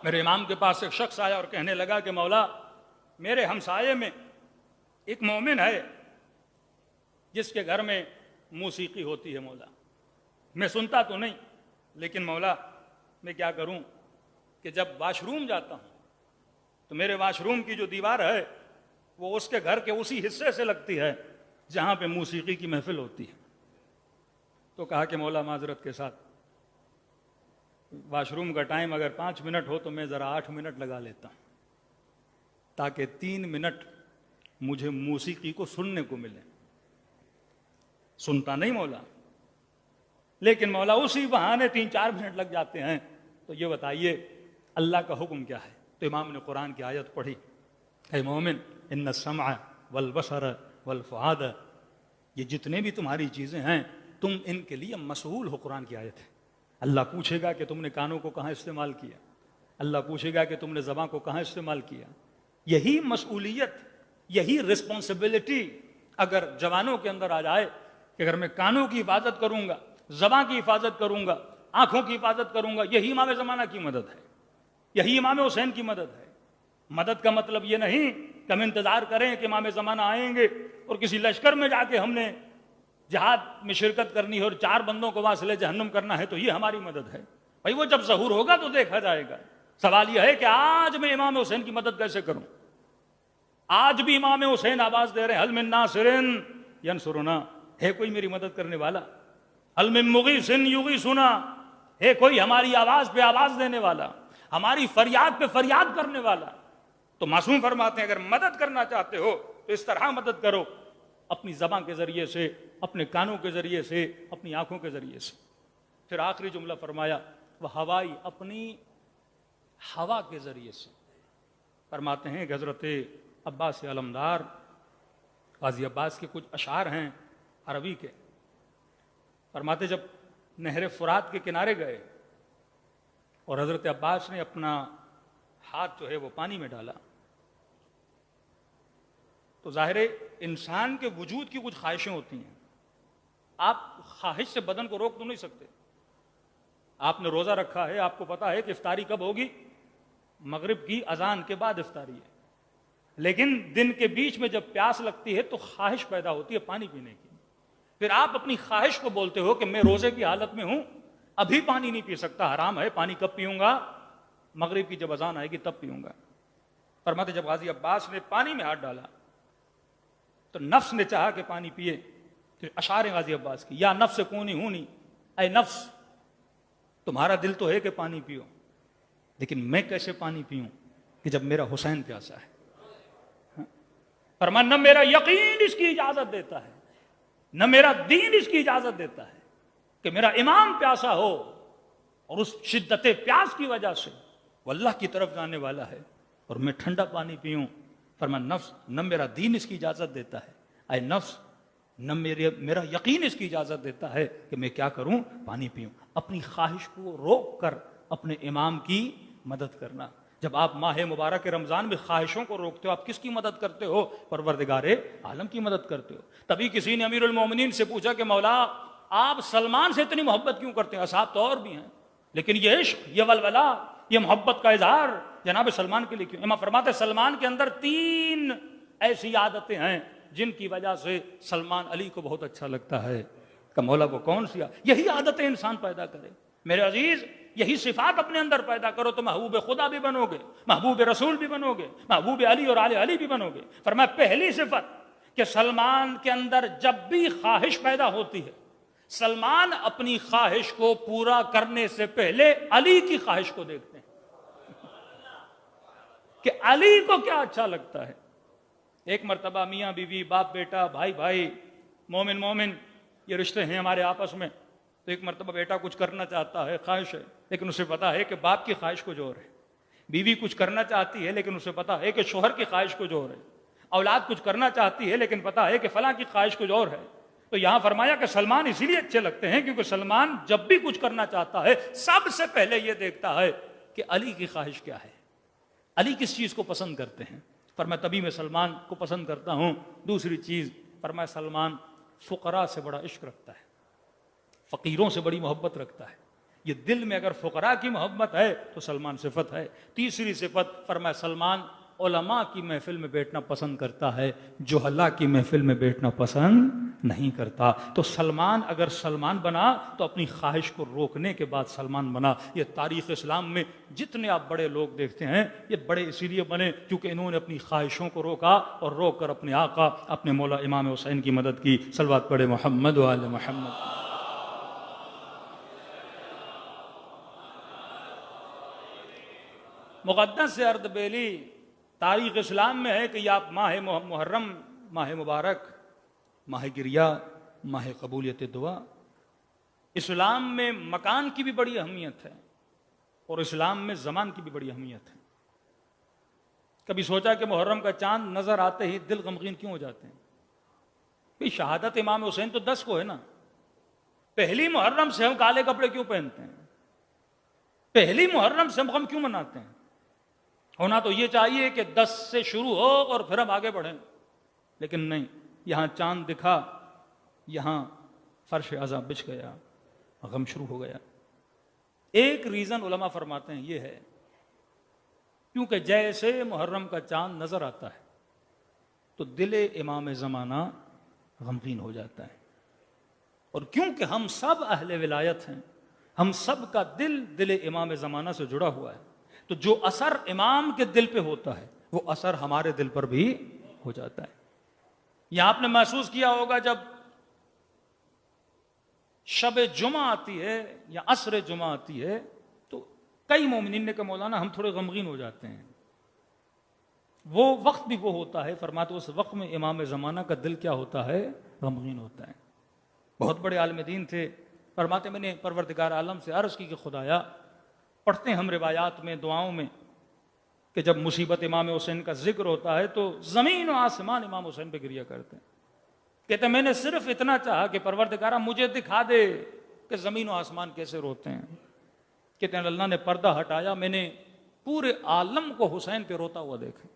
میرے امام کے پاس ایک شخص آیا اور کہنے لگا کہ مولا میرے ہمسائے میں ایک مومن ہے جس کے گھر میں موسیقی ہوتی ہے مولا، میں سنتا تو نہیں لیکن مولا میں کیا کروں کہ جب واش روم جاتا ہوں تو میرے واش روم کی جو دیوار ہے وہ اس کے گھر کے اسی حصے سے لگتی ہے جہاں پہ موسیقی کی محفل ہوتی ہے۔ تو کہا کہ مولا معذرت کے ساتھ واش روم کا ٹائم اگر 5 منٹ ہو تو میں ذرا 8 منٹ لگا لیتا ہوں تاکہ 3 منٹ مجھے موسیقی کو سننے کو ملے۔ سنتا نہیں مولا، لیکن مولا اسی بہانے 3-4 منٹ لگ جاتے ہیں۔ تو یہ بتائیے اللہ کا حکم کیا ہے؟ تو امام نے قرآن کی آیت پڑھی، اے مومن ان السمع والبصر والفؤاد، یہ جتنے بھی تمہاری چیزیں ہیں تم ان کے لیے مسئول ہو۔ قرآن کی آیت ہے، اللہ پوچھے گا کہ تم نے کانوں کو کہاں استعمال کیا، اللہ پوچھے گا کہ تم نے زبان کو کہاں استعمال کیا۔ یہی مسئولیت، یہی رسپانسبلٹی اگر جوانوں کے اندر آ جائے کہ اگر میں کانوں کی حفاظت کروں گا، زبان کی حفاظت کروں گا، آنکھوں کی حفاظت کروں گا، یہی امام زمانہ کی مدد ہے، یہی امام حسین کی مدد ہے۔ مدد کا مطلب یہ نہیں کہ ہم انتظار کریں کہ امام زمانہ آئیں گے اور کسی لشکر میں جا کے ہم نے جہاد میں شرکت کرنی ہے اور 4 بندوں کو وہاں سے جہنم کرنا ہے تو یہ ہماری مدد ہے۔ بھائی وہ جب ظہور ہوگا تو دیکھا جائے گا۔ سوال یہ ہے کہ آج میں امام حسین کی مدد کیسے کروں؟ آج بھی امام حسین آواز دے رہے ہیں، حل من ناصر ینصرنا، ہے کوئی میری مدد کرنے والا؟ حل من مغیث یغیثنا، ہے کوئی ہماری آواز پہ آواز دینے والا، ہماری فریاد پہ فریاد کرنے والا؟ تو معصوم فرماتے ہیں اگر مدد کرنا چاہتے ہو تو اس طرح مدد کرو، اپنی زبان کے ذریعے سے، اپنے کانوں کے ذریعے سے، اپنی آنکھوں کے ذریعے سے۔ پھر آخری جملہ فرمایا وہ ہوائی، اپنی ہوا کے ذریعے سے۔ فرماتے ہیں کہ حضرت عباس علمدار، قاضی عباس کے کچھ اشعار ہیں عربی کے، فرماتے جب نہر فرات کے کنارے گئے اور حضرت عباس نے اپنا ہاتھ جو ہے وہ پانی میں ڈالا تو ظاہر ہے انسان کے وجود کی کچھ خواہشیں ہوتی ہیں، آپ خواہش سے بدن کو روک تو نہیں سکتے۔ آپ نے روزہ رکھا ہے، آپ کو پتا ہے کہ افطاری کب ہوگی، مغرب کی اذان کے بعد افطاری ہے، لیکن دن کے بیچ میں جب پیاس لگتی ہے تو خواہش پیدا ہوتی ہے پانی پینے کی۔ پھر آپ اپنی خواہش کو بولتے ہو کہ میں روزے کی حالت میں ہوں، ابھی پانی نہیں پی سکتا، حرام ہے، پانی کب پیوں گا؟ مغرب کی جب اذان آئے گی تب پیوں گا۔ فرماتے جب غازی عباس نے پانی میں ہاتھ ڈالا تو نفس نے چاہا کہ پانی پیے، تو اشعار غازی عباس کی، یا نفس کونی ہونی، اے نفس تمہارا دل تو ہے کہ پانی پیو، لیکن میں کیسے پانی پیوں کہ جب میرا حسین پیاسا ہے؟ فرمان نہ میرا یقین اس کی اجازت دیتا ہے، نہ میرا دین اس کی اجازت دیتا ہے کہ میرا امام پیاسا ہو اور اس شدت پیاس کی وجہ سے وہ اللہ کی طرف جانے والا ہے اور میں ٹھنڈا پانی پیوں۔ فرمان نفس نہ میرا دین اس کی اجازت دیتا ہے، اے نفس نہ میرا یقین اس کی اجازت دیتا ہے کہ میں کیا کروں، پانی پیوں۔ اپنی خواہش کو روک کر اپنے امام کی مدد کرنا۔ جب آپ ماہ مبارک رمضان میں خواہشوں کو روکتے ہو، آپ کس کی مدد کرتے ہو؟ پروردگار عالم کی مدد کرتے ہو۔ تبھی کسی نے امیر المومنین سے پوچھا کہ مولا آپ سلمان سے اتنی محبت کیوں کرتے ہیں؟ اصحاب تو اور بھی ہیں، لیکن یہ عشق، یہ ولولہ، یہ محبت کا اظہار جناب سلمان کے لیے کیوں؟ امام فرماتے سلمان کے اندر 3 ایسی عادتیں ہیں جن کی وجہ سے سلمان علی کو بہت اچھا لگتا ہے۔ کہ مولا وہ کون سی؟ یہی عادتیں انسان پیدا کرے میرے عزیز، یہی صفات اپنے اندر پیدا کرو تو محبوب خدا بھی بنو گے، محبوب رسول بھی بنو گے، محبوب علی اور آل علی بھی بنو گے۔ فرمایا پہلی صفت کہ سلمان کے اندر جب بھی خواہش پیدا ہوتی ہے، سلمان اپنی خواہش کو پورا کرنے سے پہلے علی کی خواہش کو دیکھتے ہیں کہ علی کو کیا اچھا لگتا ہے۔ ایک مرتبہ میاں بیوی، باپ بیٹا، بھائی بھائی، مومن مومن، یہ رشتے ہیں ہمارے آپس میں، تو ایک مرتبہ بیٹا کچھ کرنا چاہتا ہے، خواہش ہے، لیکن اسے پتا ہے کہ باپ کی خواہش کو جوڑ ہے۔ بیوی کچھ کرنا چاہتی ہے لیکن اسے پتا ہے کہ شوہر کی خواہش کو جوڑ ہے۔ اولاد کچھ کرنا چاہتی ہے لیکن پتا ہے کہ فلاں کی خواہش کو جوڑ ہے۔ تو یہاں فرمایا کہ سلمان اسی لیے اچھے لگتے ہیں کیونکہ سلمان جب بھی کچھ کرنا چاہتا ہے سب سے پہلے یہ دیکھتا ہے کہ علی کی خواہش کیا ہے، علی کس چیز کو پسند کرتے ہیں۔ فرمایا تبھی میں سلمان کو پسند کرتا ہوں۔ دوسری چیز فرمایا سلمان فقراء سے بڑا عشق رکھتا ہے، فقیروں سے بڑی محبت رکھتا ہے۔ یہ دل میں اگر فقراء کی محبت ہے تو سلمان صفت ہے۔ تیسری صفت فرمایا سلمان علماء کی محفل میں بیٹھنا پسند کرتا ہے، جہلا کی محفل میں بیٹھنا پسند نہیں کرتا۔ تو سلمان اگر سلمان بنا تو اپنی خواہش کو روکنے کے بعد سلمان بنا۔ یہ تاریخ اسلام میں جتنے آپ بڑے لوگ دیکھتے ہیں یہ بڑے اسی لیے بنے کیونکہ انہوں نے اپنی خواہشوں کو روکا اور روک کر اپنے آقا اپنے مولا امام حسین کی مدد کی۔ صلوات پڑھے محمد و آل محمد۔ مقدس اردبیلی تاریخ اسلام میں ہے کہ یہ آپ ماہ محرم، ماہ مبارک، ماہ گریہ، ماہ قبولیت دعا، اسلام میں مکان کی بھی بڑی اہمیت ہے اور اسلام میں زمان کی بھی بڑی اہمیت ہے۔ کبھی سوچا کہ محرم کا چاند نظر آتے ہی دل غمگین کیوں ہو جاتے ہیں؟ بھئی شہادت امام حسین تو 10 کو ہے نا، پہلی محرم سے ہم کالے کپڑے کیوں پہنتے ہیں؟ پہلی محرم سے ہم غم کیوں مناتے ہیں؟ ہونا تو یہ چاہیے کہ 10 سے شروع ہو اور پھر ہم آگے بڑھیں، لیکن نہیں، یہاں چاند دکھا، یہاں فرش عذاب بچھ گیا، غم شروع ہو گیا۔ ایک ریزن علماء فرماتے ہیں یہ ہے کیونکہ جیسے محرم کا چاند نظر آتا ہے تو دل امام زمانہ غمگین ہو جاتا ہے، اور کیونکہ ہم سب اہل ولایت ہیں، ہم سب کا دل امام زمانہ سے جڑا ہوا ہے، تو جو اثر امام کے دل پہ ہوتا ہے وہ اثر ہمارے دل پر بھی ہو جاتا ہے۔ یہ آپ نے محسوس کیا ہوگا جب شب جمعہ آتی ہے یا عصر جمعہ آتی ہے تو کئی مومنین نے کہا مولانا ہم تھوڑے غمگین ہو جاتے ہیں۔ وہ وقت بھی وہ ہوتا ہے، فرماتے اس وقت میں امام زمانہ کا دل کیا ہوتا ہے؟ غمگین ہوتا ہے۔ بہت بڑے عالم دین تھے، فرماتے میں نے پروردگار عالم سے عرض کی کہ خدایا، پڑھتے ہیں ہم روایات میں، دعاؤں میں کہ جب مصیبت امام حسین کا ذکر ہوتا ہے تو زمین و آسمان امام حسین پہ گریہ کرتے ہیں۔ کہتے ہیں میں نے صرف اتنا چاہا کہ پروردگارہ مجھے دکھا دے کہ زمین و آسمان کیسے روتے ہیں۔ کہتے ہیں اللہ نے پردہ ہٹایا، میں نے پورے عالم کو حسین پہ روتا ہوا دیکھا،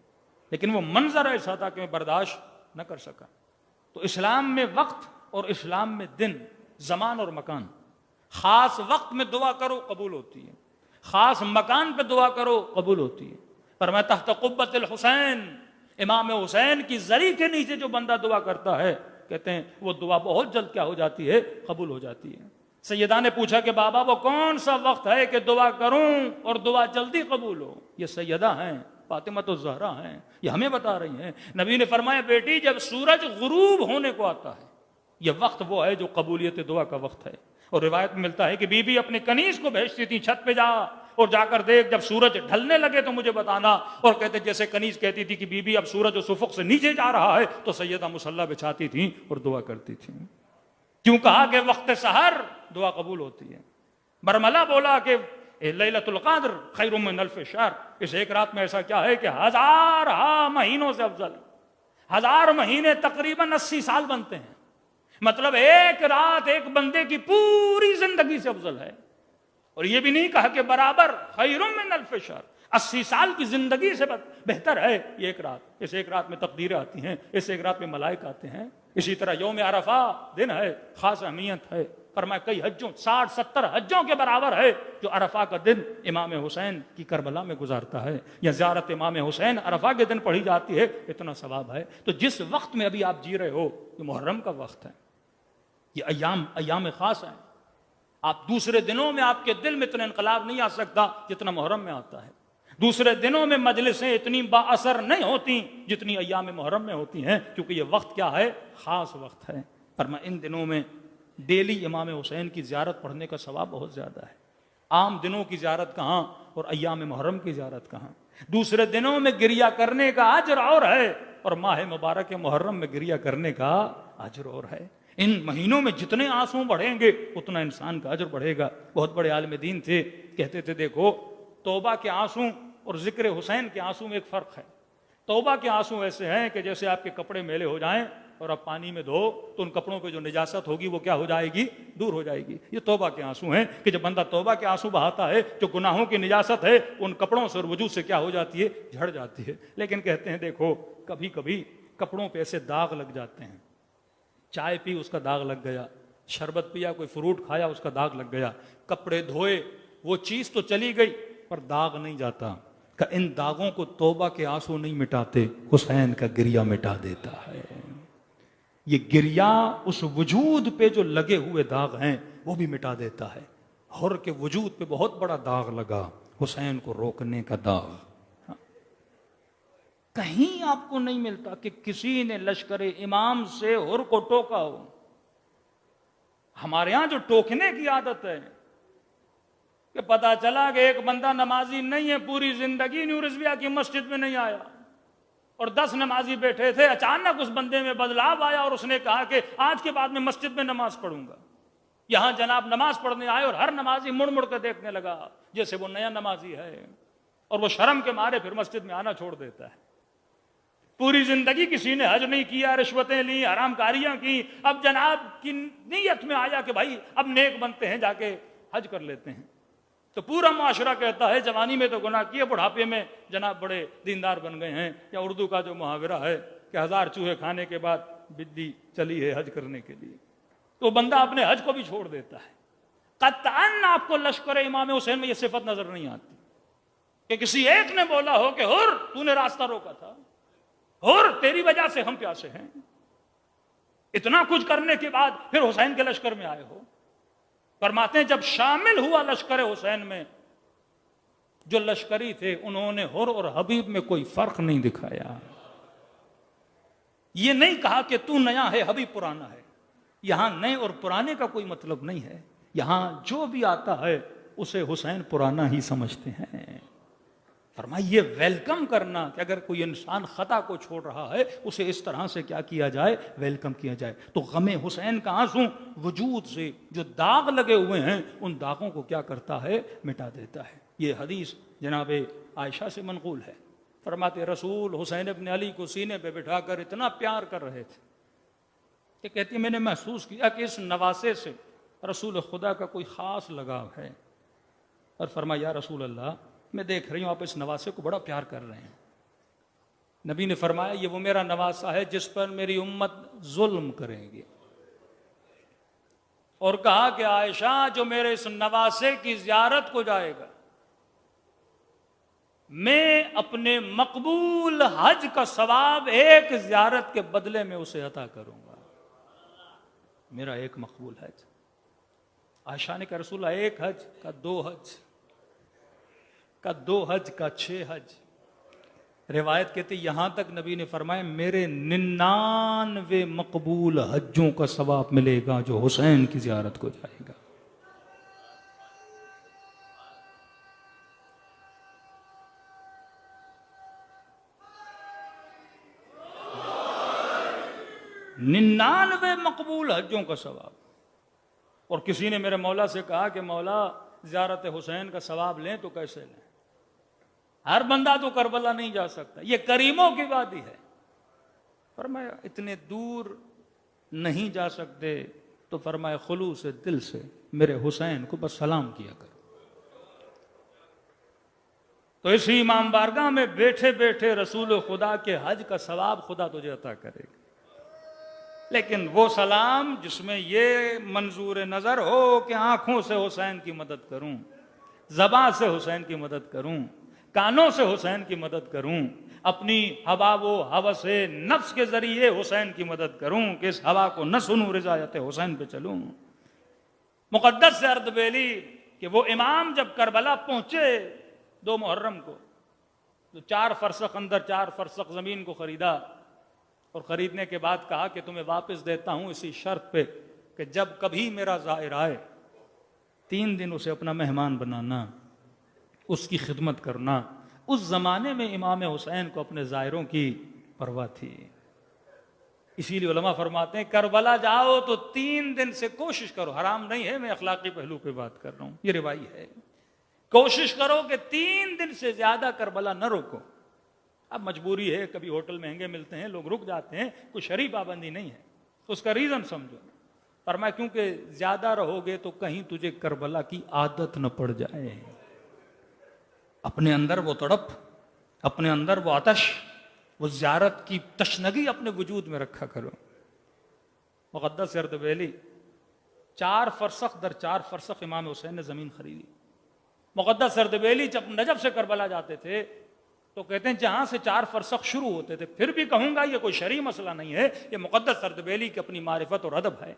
لیکن وہ منظر ایسا تھا کہ میں برداشت نہ کر سکا۔ تو اسلام میں وقت اور اسلام میں دن، زمان اور مکان، خاص وقت میں دعا کرو قبول ہوتی ہے، خاص مکان پہ دعا کرو قبول ہوتی ہے۔ فرمایا تحت قبۃ الحسین، امام حسین کی زری کے نیچے جو بندہ دعا کرتا ہے، کہتے ہیں وہ دعا بہت جلد کیا ہو جاتی ہے؟ قبول ہو جاتی ہے۔ سیدہ نے پوچھا کہ بابا وہ کون سا وقت ہے کہ دعا کروں اور دعا جلدی قبول ہو؟ یہ سیدہ ہیں، فاطمہ الزہرا ہیں، یہ ہمیں بتا رہی ہیں۔ نبی نے فرمایا بیٹی جب سورج غروب ہونے کو آتا ہے یہ وقت وہ ہے جو قبولیت دعا کا وقت ہے۔ اور روایت میں ملتا ہے کہ بی بی اپنے کنیز کو بھیجتی تھی چھت پہ جا اور جا کر دیکھ، جب سورج ڈھلنے لگے تو مجھے بتانا۔ اور کہتے جیسے کنیز کہتی تھی کہ بی بی اب سورج اس افق سے نیچے جا رہا ہے تو سیدہ مصلی بچھاتی تھیں اور دعا کرتی تھیں۔ کیوں کہا کہ وقت سحر دعا قبول ہوتی ہے۔ برملا بولا کہ لیلۃ القدر خیر من الف شہر، اس ایک رات میں ایسا کیا ہے کہ 1000 مہینوں سے افضل۔ 1000 مہینے تقریباً 80 سال بنتے ہیں، مطلب ایک رات ایک بندے کی پوری زندگی سے افضل ہے۔ اور یہ بھی نہیں کہا کہ برابر، خیر من الف شہر، 80 سال کی زندگی سے بہتر ہے یہ ایک رات۔ اس ایک رات میں تقدیریں آتی ہیں، اس ایک رات میں ملائک آتے ہیں۔ اسی طرح یوم عرفہ دن ہے، خاص اہمیت ہے۔ فرمایا کئی حجوں، 60-70 حجوں کے برابر ہے جو عرفہ کا دن امام حسین کی کربلا میں گزارتا ہے، یا زیارت امام حسین عرفہ کے دن پڑھی جاتی ہے، اتنا ثواب ہے۔ تو جس وقت میں ابھی آپ جی رہے ہو یہ محرم کا وقت ہے، یہ ایام خاص ہیں۔ آپ دوسرے دنوں میں آپ کے دل میں اتنا انقلاب نہیں آ سکتا جتنا محرم میں آتا ہے۔ دوسرے دنوں میں مجلسیں اتنی با اثر نہیں ہوتی جتنی ایام محرم میں ہوتی ہیں، کیونکہ یہ وقت کیا ہے؟ خاص وقت ہے۔ فرمایا ان دنوں میں ڈیلی امام حسین کی زیارت پڑھنے کا ثواب بہت زیادہ ہے۔ عام دنوں کی زیارت کہاں اور ایام محرم کی زیارت کہاں؟ دوسرے دنوں میں گریہ کرنے کا اجر اور ہے اور ماہ مبارک محرم میں گریہ کرنے کا اجر اور ہے۔ ان مہینوں میں جتنے آنسو بڑھیں گے اتنا انسان کا اجر بڑھے گا۔ بہت بڑے عالم دین تھے، کہتے تھے دیکھو توبہ کے آنسو اور ذکر حسین کے آنسو میں ایک فرق ہے۔ توبہ کے آنسو ایسے ہیں کہ جیسے آپ کے کپڑے میلے ہو جائیں اور آپ پانی میں دھو تو ان کپڑوں پہ جو نجاست ہوگی وہ کیا ہو جائے گی؟ دور ہو جائے گی۔ یہ توبہ کے آنسو ہیں کہ جب بندہ توبہ کے آنسو بہاتا ہے جو گناہوں کی نجاست ہے ان کپڑوں سے اور وجود سے کیا ہو جاتی ہے؟ جھڑ جاتی ہے۔ لیکن کہتے ہیں دیکھو کبھی کبھی کپڑوں پہ ایسے داغ لگ جاتے ہیں، چائے پی اس کا داغ لگ گیا، شربت پیا، کوئی فروٹ کھایا اس کا داغ لگ گیا، کپڑے دھوئے وہ چیز تو چلی گئی پر داغ نہیں جاتا۔ کہ ان داغوں کو توبہ کے آنسو نہیں مٹاتے، حسین کا گریہ مٹا دیتا ہے۔ یہ گریہ اس وجود پہ جو لگے ہوئے داغ ہیں وہ بھی مٹا دیتا ہے۔ حر کے وجود پہ بہت بڑا داغ لگا، حسین کو روکنے کا داغ۔ کہیں آپ کو نہیں ملتا کہ کسی نے لشکر امام سے حر کو ٹوکا ہو۔ ہمارے ہاں جو ٹوکنے کی عادت ہے کہ پتا چلا کہ ایک بندہ نمازی نہیں ہے، پوری زندگی نیو رضویہ کی مسجد میں نہیں آیا، اور 10 نمازی بیٹھے تھے، اچانک اس بندے میں بدلاؤ آیا اور اس نے کہا کہ آج کے بعد میں مسجد میں نماز پڑھوں گا۔ یہاں جناب نماز پڑھنے آئے اور ہر نمازی مڑ مڑ کر دیکھنے لگا جیسے وہ نیا نمازی ہے، اور وہ شرم کے مارے پھر مسجد میں آنا چھوڑ دیتا ہے۔ پوری زندگی کسی نے حج نہیں کیا، رشوتیں لی، حرام کاریاں کی، اب جناب کی نیت میں آیا کہ بھائی اب نیک بنتے ہیں، جا کے حج کر لیتے ہیں۔ تو پورا معاشرہ کہتا ہے جوانی میں تو گناہ کیے، بڑھاپے میں جناب بڑے دیندار بن گئے ہیں، یا اردو کا جو محاورہ ہے کہ 1000 چوہے کھانے کے بعد بلی چلی ہے حج کرنے کے لیے، تو بندہ اپنے حج کو بھی چھوڑ دیتا ہے۔ قطعاً آپ کو لشکر امام حسین میں یہ صفت نظر نہیں آتی کہ کسی ایک نے بولا ہو کہ حر تو نے راستہ روکا تھا، حر تیری وجہ سے ہم پیاسے ہیں۔ اتنا کچھ کرنے کے بعد پھر حسین کے لشکر میں آئے ہو۔ فرماتے ہیں جب شامل ہوا لشکر حسین میں، جو لشکری تھے انہوں نے حر اور حبیب میں کوئی فرق نہیں دکھایا۔ یہ نہیں کہا کہ تو نیا ہے حبیب پرانا ہے۔ یہاں نئے اور پرانے کا کوئی مطلب نہیں ہے، یہاں جو بھی آتا ہے اسے حسین پرانا ہی سمجھتے ہیں۔ فرمایا یہ ویلکم کرنا کہ اگر کوئی انسان خطا کو چھوڑ رہا ہے اسے اس طرح سے کیا کیا جائے، ویلکم کیا جائے۔ تو غم حسین کا آنسو وجود سے جو داغ لگے ہوئے ہیں ان داغوں کو کیا کرتا ہے، مٹا دیتا ہے۔ یہ حدیث جناب عائشہ سے منقول ہے۔ فرماتے رسول حسین ابن علی کو سینے پہ بٹھا کر اتنا پیار کر رہے تھے کہ کہتی میں نے محسوس کیا کہ اس نواسے سے رسول خدا کا کوئی خاص لگاؤ ہے، اور فرمایا یا رسول اللہ میں دیکھ رہی ہوں آپ اس نواسے کو بڑا پیار کر رہے ہیں۔ نبی نے فرمایا یہ وہ میرا نواسا ہے جس پر میری امت ظلم کریں گے، اور کہا کہ عائشہ جو میرے اس نواسے کی زیارت کو جائے گا میں اپنے مقبول حج کا ثواب ایک زیارت کے بدلے میں اسے عطا کروں گا۔ میرا ایک مقبول حج۔ عائشہ نے کہا رسول اللہ ایک حج کا 2 حج کا 2 حج کا 6 حج۔ روایت کہتے یہاں تک نبی نے فرمایا میرے 99 مقبول حجوں کا ثواب ملے گا جو حسین کی زیارت کو جائے گا۔ ننانوے مقبول حجوں کا ثواب۔ اور کسی نے میرے مولا سے کہا کہ مولا زیارت حسین کا ثواب لیں تو کیسے لیں؟ ہر بندہ تو کربلا نہیں جا سکتا، یہ کریموں کی وادی ہے۔ فرمایا اتنے دور نہیں جا سکتے تو فرمایا خلوص دل سے میرے حسین کو بس سلام کیا کرو۔ تو اسی امام بارگاہ میں بیٹھے بیٹھے رسول خدا کے حج کا ثواب خدا تجھے عطا کرے گا، لیکن وہ سلام جس میں یہ منظور نظر ہو کہ آنکھوں سے حسین کی مدد کروں، زبان سے حسین کی مدد کروں، کانوں سے حسین کی مدد کروں، اپنی ہوا و ہوس نفس کے ذریعے حسین کی مدد کروں کہ اس ہوا کو نہ سنوں، رضایت حسین پہ چلوں۔ مقدس سے اردبیلی کہ وہ امام جب کربلا پہنچے 2 محرم کو تو 4 فرسخ اندر 4 فرسخ زمین کو خریدا، اور خریدنے کے بعد کہا کہ تمہیں واپس دیتا ہوں اسی شرط پہ کہ جب کبھی میرا زائر آئے 3 دن اسے اپنا مہمان بنانا، اس کی خدمت کرنا۔ اس زمانے میں امام حسین کو اپنے زائروں کی پرواہ تھی، اسی لیے علماء فرماتے ہیں کربلا جاؤ تو 3 دن سے کوشش کرو، حرام نہیں ہے، میں اخلاقی پہلو پہ بات کر رہا ہوں، یہ روائی ہے، کوشش کرو کہ 3 دن سے زیادہ کربلا نہ روکو۔ اب مجبوری ہے، کبھی ہوٹل مہنگے ملتے ہیں لوگ رک جاتے ہیں، کوئی شرعی پابندی نہیں ہے، اس کا ریزن سمجھو۔ فرمایا کیونکہ زیادہ رہو گے تو کہیں تجھے کربلا کی عادت نہ پڑ جائے، اپنے اندر وہ تڑپ، اپنے اندر وہ آتش، وہ زیارت کی تشنگی اپنے وجود میں رکھا کرو۔ مقدس اردبیلی 4 فرسخ در 4 فرسخ امام حسین نے زمین خریدی۔ مقدس اردبیلی جب نجف سے کربلا جاتے تھے تو کہتے ہیں جہاں سے 4 فرسخ شروع ہوتے تھے، پھر بھی کہوں گا یہ کوئی شرعی مسئلہ نہیں ہے، یہ مقدس اردبیلی کی اپنی معرفت اور ادب ہے۔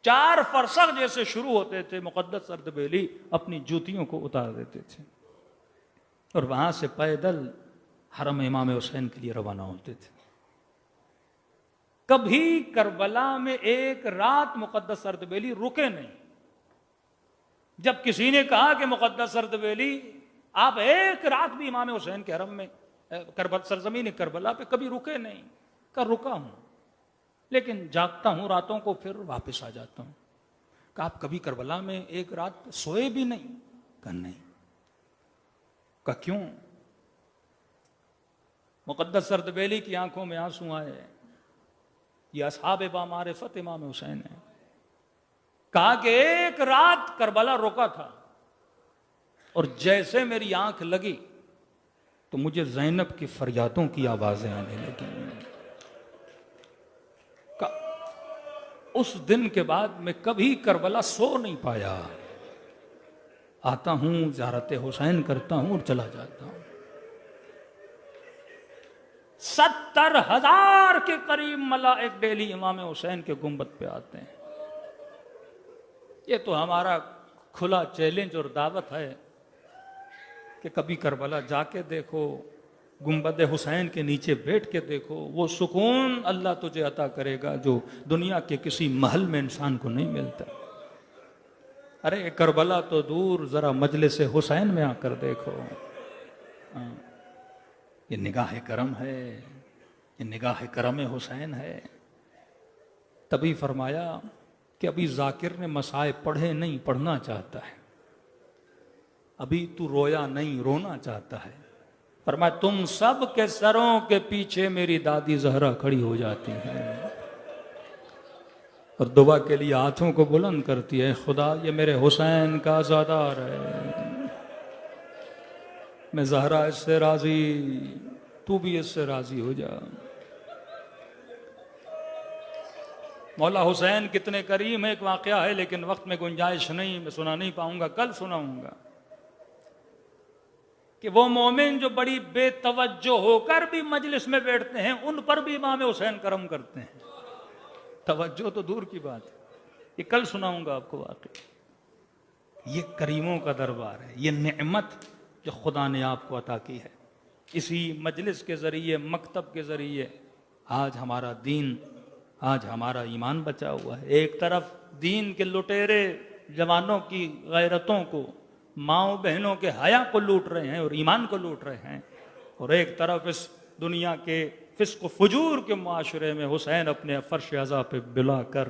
4 فرسخ جیسے شروع ہوتے تھے، مقدس اردبیلی اپنی جوتیوں کو اتار دیتے تھے اور وہاں سے پیدل حرم امام حسین کے لیے روانہ ہوتے تھے۔ کبھی کربلا میں ایک رات مقدس اردبیلی رکے نہیں۔ جب کسی نے کہا کہ مقدس اردبیلی آپ ایک رات بھی امام حسین کے حرم میں سرزمین کربلا پہ کبھی رکے نہیں، کہ رکا ہوں لیکن جاگتا ہوں راتوں کو، پھر واپس آ جاتا ہوں۔ کہ آپ کبھی کربلا میں ایک رات سوئے بھی نہیں؟ کہ نہیں۔ کہ کیوں؟ مقدس اردبیلی کی آنکھوں میں آنسو آئے، یہ اصحاب بامعرفت امام حسین ہے۔ کہا کہ ایک رات کربلا رکا تھا اور جیسے میری آنکھ لگی تو مجھے زینب کی فریادوں کی آوازیں آنے لگی۔ اس دن کے بعد میں کبھی کربلا سو نہیں پایا، آتا ہوں زیارت حسین کرتا ہوں اور چلا جاتا ہوں۔ 70,000 کے قریب ملائک ڈیلی امام حسین کے گنبد پہ آتے ہیں۔ یہ تو ہمارا کھلا چیلنج اور دعوت ہے کہ کبھی کربلا جا کے دیکھو، گنبد حسین کے نیچے بیٹھ کے دیکھو، وہ سکون اللہ تجھے عطا کرے گا جو دنیا کے کسی محل میں انسان کو نہیں ملتا۔ ارے کربلا تو دور، ذرا مجلس حسین میں آ کر دیکھو۔ یہ نگاہ کرم ہے، یہ نگاہ کرم حسین ہے۔ تبھی فرمایا کہ ابھی ذاکر نے مسائب پڑھے نہیں، پڑھنا چاہتا ہے۔ ابھی تو رویا نہیں، رونا چاہتا ہے۔ فرمایا تم سب کے سروں کے پیچھے میری دادی زہرا کھڑی ہو جاتی ہے اور دعا کے لیے ہاتھوں کو بلند کرتی ہے، خدا یہ میرے حسین کا عزادار ہے، میں زہرا اس سے راضی، تو بھی اس سے راضی ہو جا۔ مولا حسین کتنے کریم ہے، ایک واقعہ ہے لیکن وقت میں گنجائش نہیں، میں سنا نہیں پاؤں گا، کل سناؤں گا کہ وہ مومن جو بڑی بے توجہ ہو کر بھی مجلس میں بیٹھتے ہیں، ان پر بھی امام حسین کرم کرتے ہیں۔ توجہ تو دور کی بات ہے، یہ کل سناؤں گا آپ کو واقعہ۔ یہ کریموں کا دربار ہے، یہ نعمت جو خدا نے آپ کو عطا کی ہے۔ اسی مجلس کے ذریعے، مکتب کے ذریعے آج ہمارا دین، آج ہمارا ایمان بچا ہوا ہے۔ ایک طرف دین کے لٹیرے جوانوں کی غیرتوں کو، ماؤں بہنوں کے حیا کو لوٹ رہے ہیں اور ایمان کو لوٹ رہے ہیں، اور ایک طرف اس دنیا کے فسق و فجور کے معاشرے میں حسین اپنے فرش عزا پہ بلا کر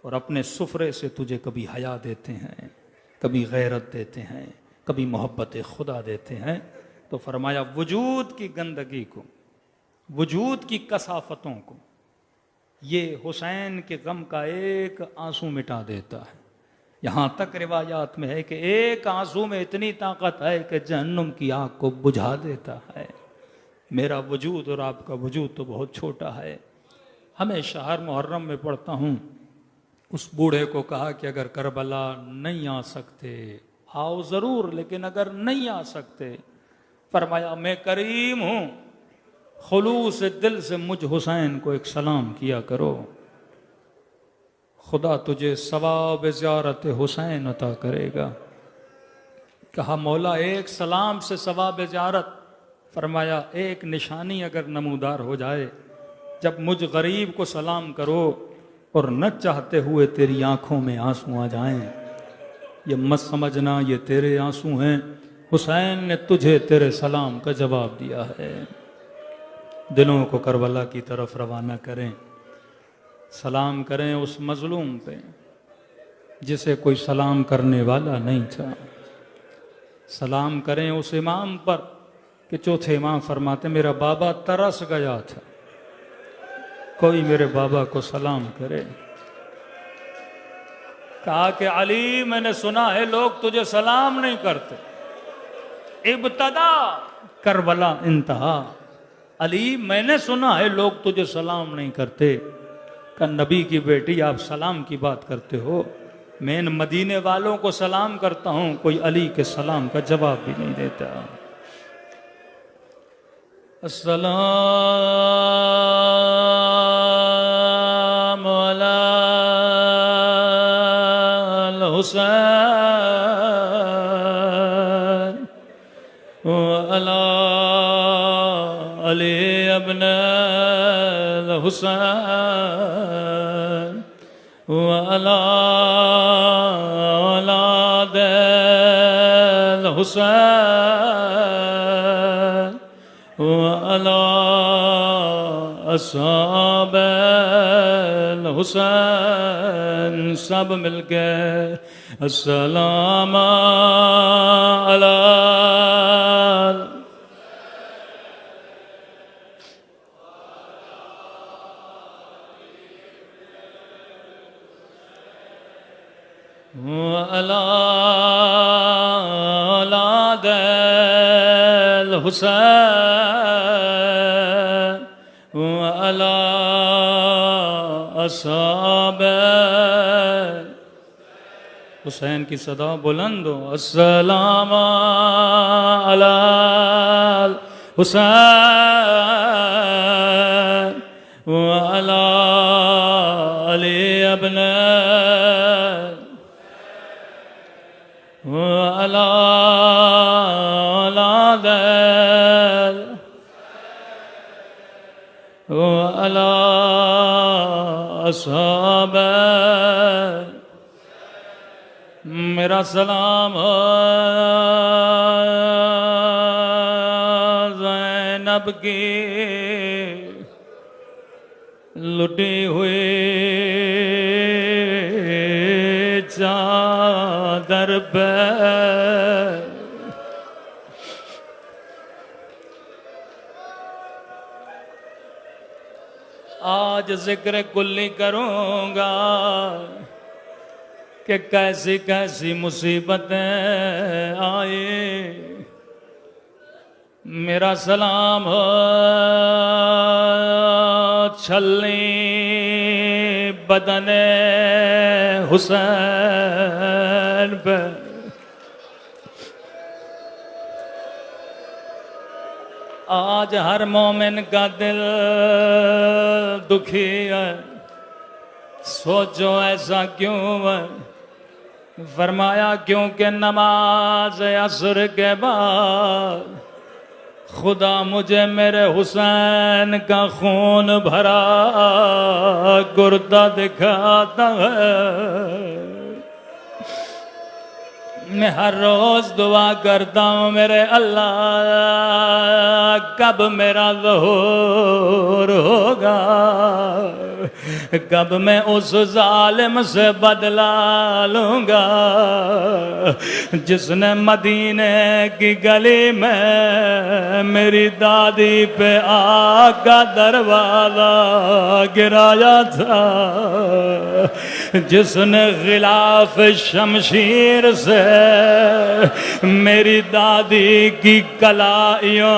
اور اپنے سفرے سے تجھے کبھی حیا دیتے ہیں، کبھی غیرت دیتے ہیں، کبھی محبت خدا دیتے ہیں۔ تو فرمایا وجود کی گندگی کو، وجود کی کثافتوں کو یہ حسین کے غم کا ایک آنسو مٹا دیتا ہے۔ یہاں تک روایات میں ہے کہ ایک آنسو میں اتنی طاقت ہے کہ جہنم کی آگ کو بجھا دیتا ہے۔ میرا وجود اور آپ کا وجود تو بہت چھوٹا ہے۔ ہمیشہ ہر محرم میں پڑھتا ہوں، اس بوڑھے کو کہا کہ اگر کربلا نہیں آ سکتے آؤ ضرور، لیکن اگر نہیں آ سکتے فرمایا میں کریم ہوں، خلوص دل سے مجھ حسین کو ایک سلام کیا کرو، خدا تجھے ثواب زیارت حسین عطا کرے گا۔ کہا مولا ایک سلام سے ثواب زیارت؟ فرمایا ایک نشانی اگر نمودار ہو جائے، جب مجھ غریب کو سلام کرو اور نہ چاہتے ہوئے تیری آنکھوں میں آنسو آ جائیں، یہ مت سمجھنا یہ تیرے آنسو ہیں، حسین نے تجھے تیرے سلام کا جواب دیا ہے۔ دلوں کو کربلا کی طرف روانہ کریں، سلام کریں اس مظلوم پہ جسے کوئی سلام کرنے والا نہیں تھا، سلام کریں اس امام پر کہ چوتھے امام فرماتے میرا بابا ترس گیا تھا، کوئی میرے بابا کو سلام کرے۔ کہا کہ علی میں نے سنا ہے لوگ تجھے سلام نہیں کرتے، ابتدا کربلا انتہا۔ علی میں نے سنا ہے لوگ تجھے سلام نہیں کرتے، کہ نبی کی بیٹی آپ سلام کی بات کرتے ہو، میں ان مدینے والوں کو سلام کرتا ہوں، کوئی علی کے سلام کا جواب بھی نہیں دیتا۔ السلام على الحسين وعلى علي ابن الحسين وعلى أولاد الحسين وعلى أصحاب الحسين سب مل کے السلام علی وعلى أولاد الحسين وعلى أصحاب حسین کی صدا بلند ہو السلام علی الحسین وعلى علی ابن وعلى أولاد وعلى أصحاب میرا سلام ہو زینب کی لٹی ہوئی چادر پہ آج ذکر کلی کروں گا کہ کیسی کیسی مصیبتیں آئی میرا سلام ہو چھلنی بدن حسین پہ آج ہر مومن کا دل دکھی ہے سوچو ایسا کیوں ہے فرمایا کیونکہ نماز عصر کے بعد خدا مجھے میرے حسین کا خون بھرا گردہ دکھاتا ہے میں ہر روز دعا کرتا ہوں میرے اللہ کب میرا ظہور ہوگا کب میں اس ظالم سے بدلہ لوں گا جس نے مدینے کی گلی میں میری دادی پہ آگ کا دروازہ گرایا تھا جس نے غلاف شمشیر سے میری دادی کی کلائیوں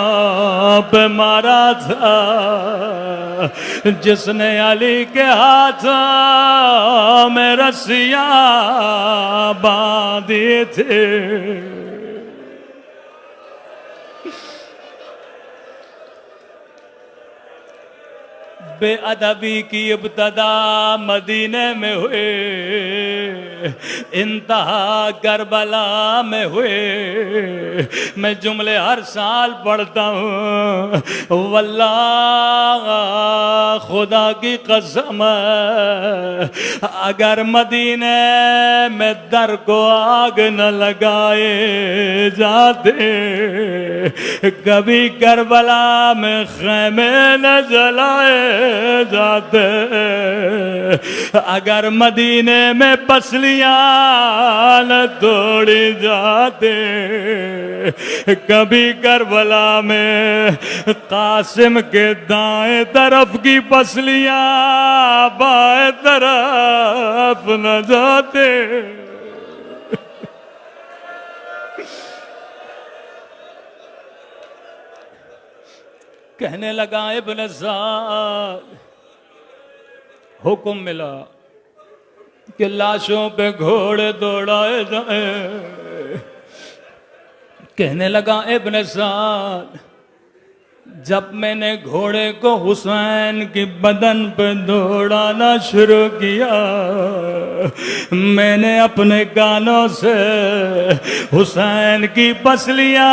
پہ مارا تھا جس نے علی کے ہاتھوں میں رسیاں باندھی تھی بے ادبی کی ابتدا مدینے میں ہوئے انتہا کربلا میں ہوئے میں جملے ہر سال پڑھتا ہوں واللہ خدا کی قسم اگر مدینے میں در کو آگ نہ لگائے جاتے کبھی کربلا میں خیمے نہ جلائے جاتے اگر مدینے میں پسلیاں نہ توڑی جاتے کبھی کربلا میں قاسم کے دائیں طرف کی پسلیاں بائیں طرف نہ جاتے کہنے لگا ابن سعد حکم ملا کہ لاشوں پہ گھوڑے دوڑائے جائیں کہنے لگا ابن سعد جب میں نے گھوڑے کو حسین کی بدن پہ دوڑانا شروع کیا، میں نے اپنے کانوں سے حسین کی پسلیاں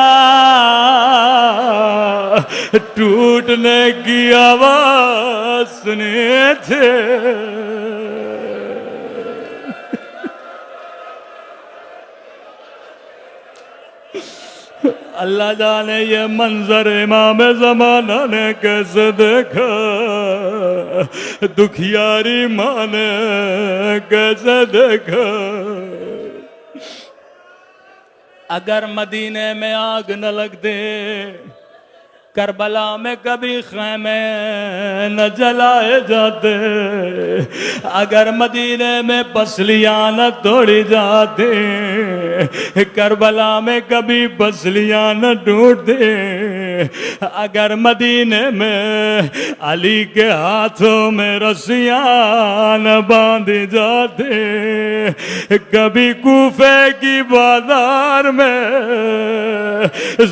ٹوٹنے کی آواز سنے تھے۔ اللہ جانے یہ منظر امام زمانہ نے کیسے دیکھا، دکھیاری ماں نے کیسے دیکھا۔ اگر مدینے میں آگ نہ لگتے، کربلا میں کبھی خیمے نہ جلائے جاتے، اگر مدینے میں پسلیاں نہ توڑی جاتی، کربلا میں کبھی پسلیاں نہ ٹوٹتے، اگر مدینے میں علی کے ہاتھوں میں رسیاں نہ باندھی جاتے، کبھی کوفے کی بازار میں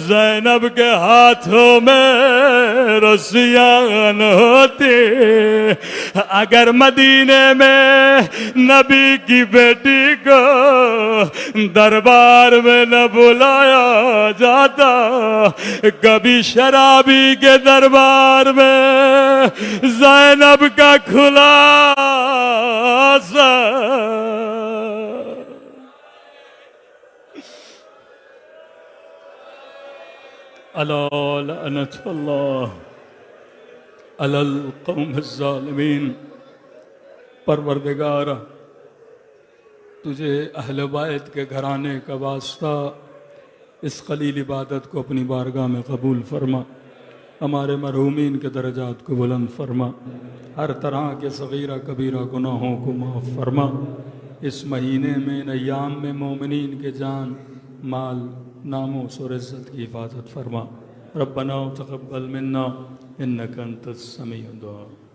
زینب کے ہاتھوں میں رسیاں نہ ہوتی، اگر مدینے میں نبی کی بیٹی کو دربار میں نہ بلایا جاتا، کبھی شرابی کے دربار میں زینب کا کھلا الا لعنت اللہ علی القوم الظالمین۔ پروردگار تجھے اہل بیت کے گھرانے کا واسطہ اس قلیل عبادت کو اپنی بارگاہ میں قبول فرما، ہمارے مرحومین کے درجات کو بلند فرما، ہر طرح کے صغیرہ کبیرہ گناہوں کو معاف فرما۔ اس مہینے میں ان ایام میں مومنین کے جان، مال، ناموس اور عزت کی حفاظت فرما۔ ربنا تقبل منا انک انت السمیع الدعاء۔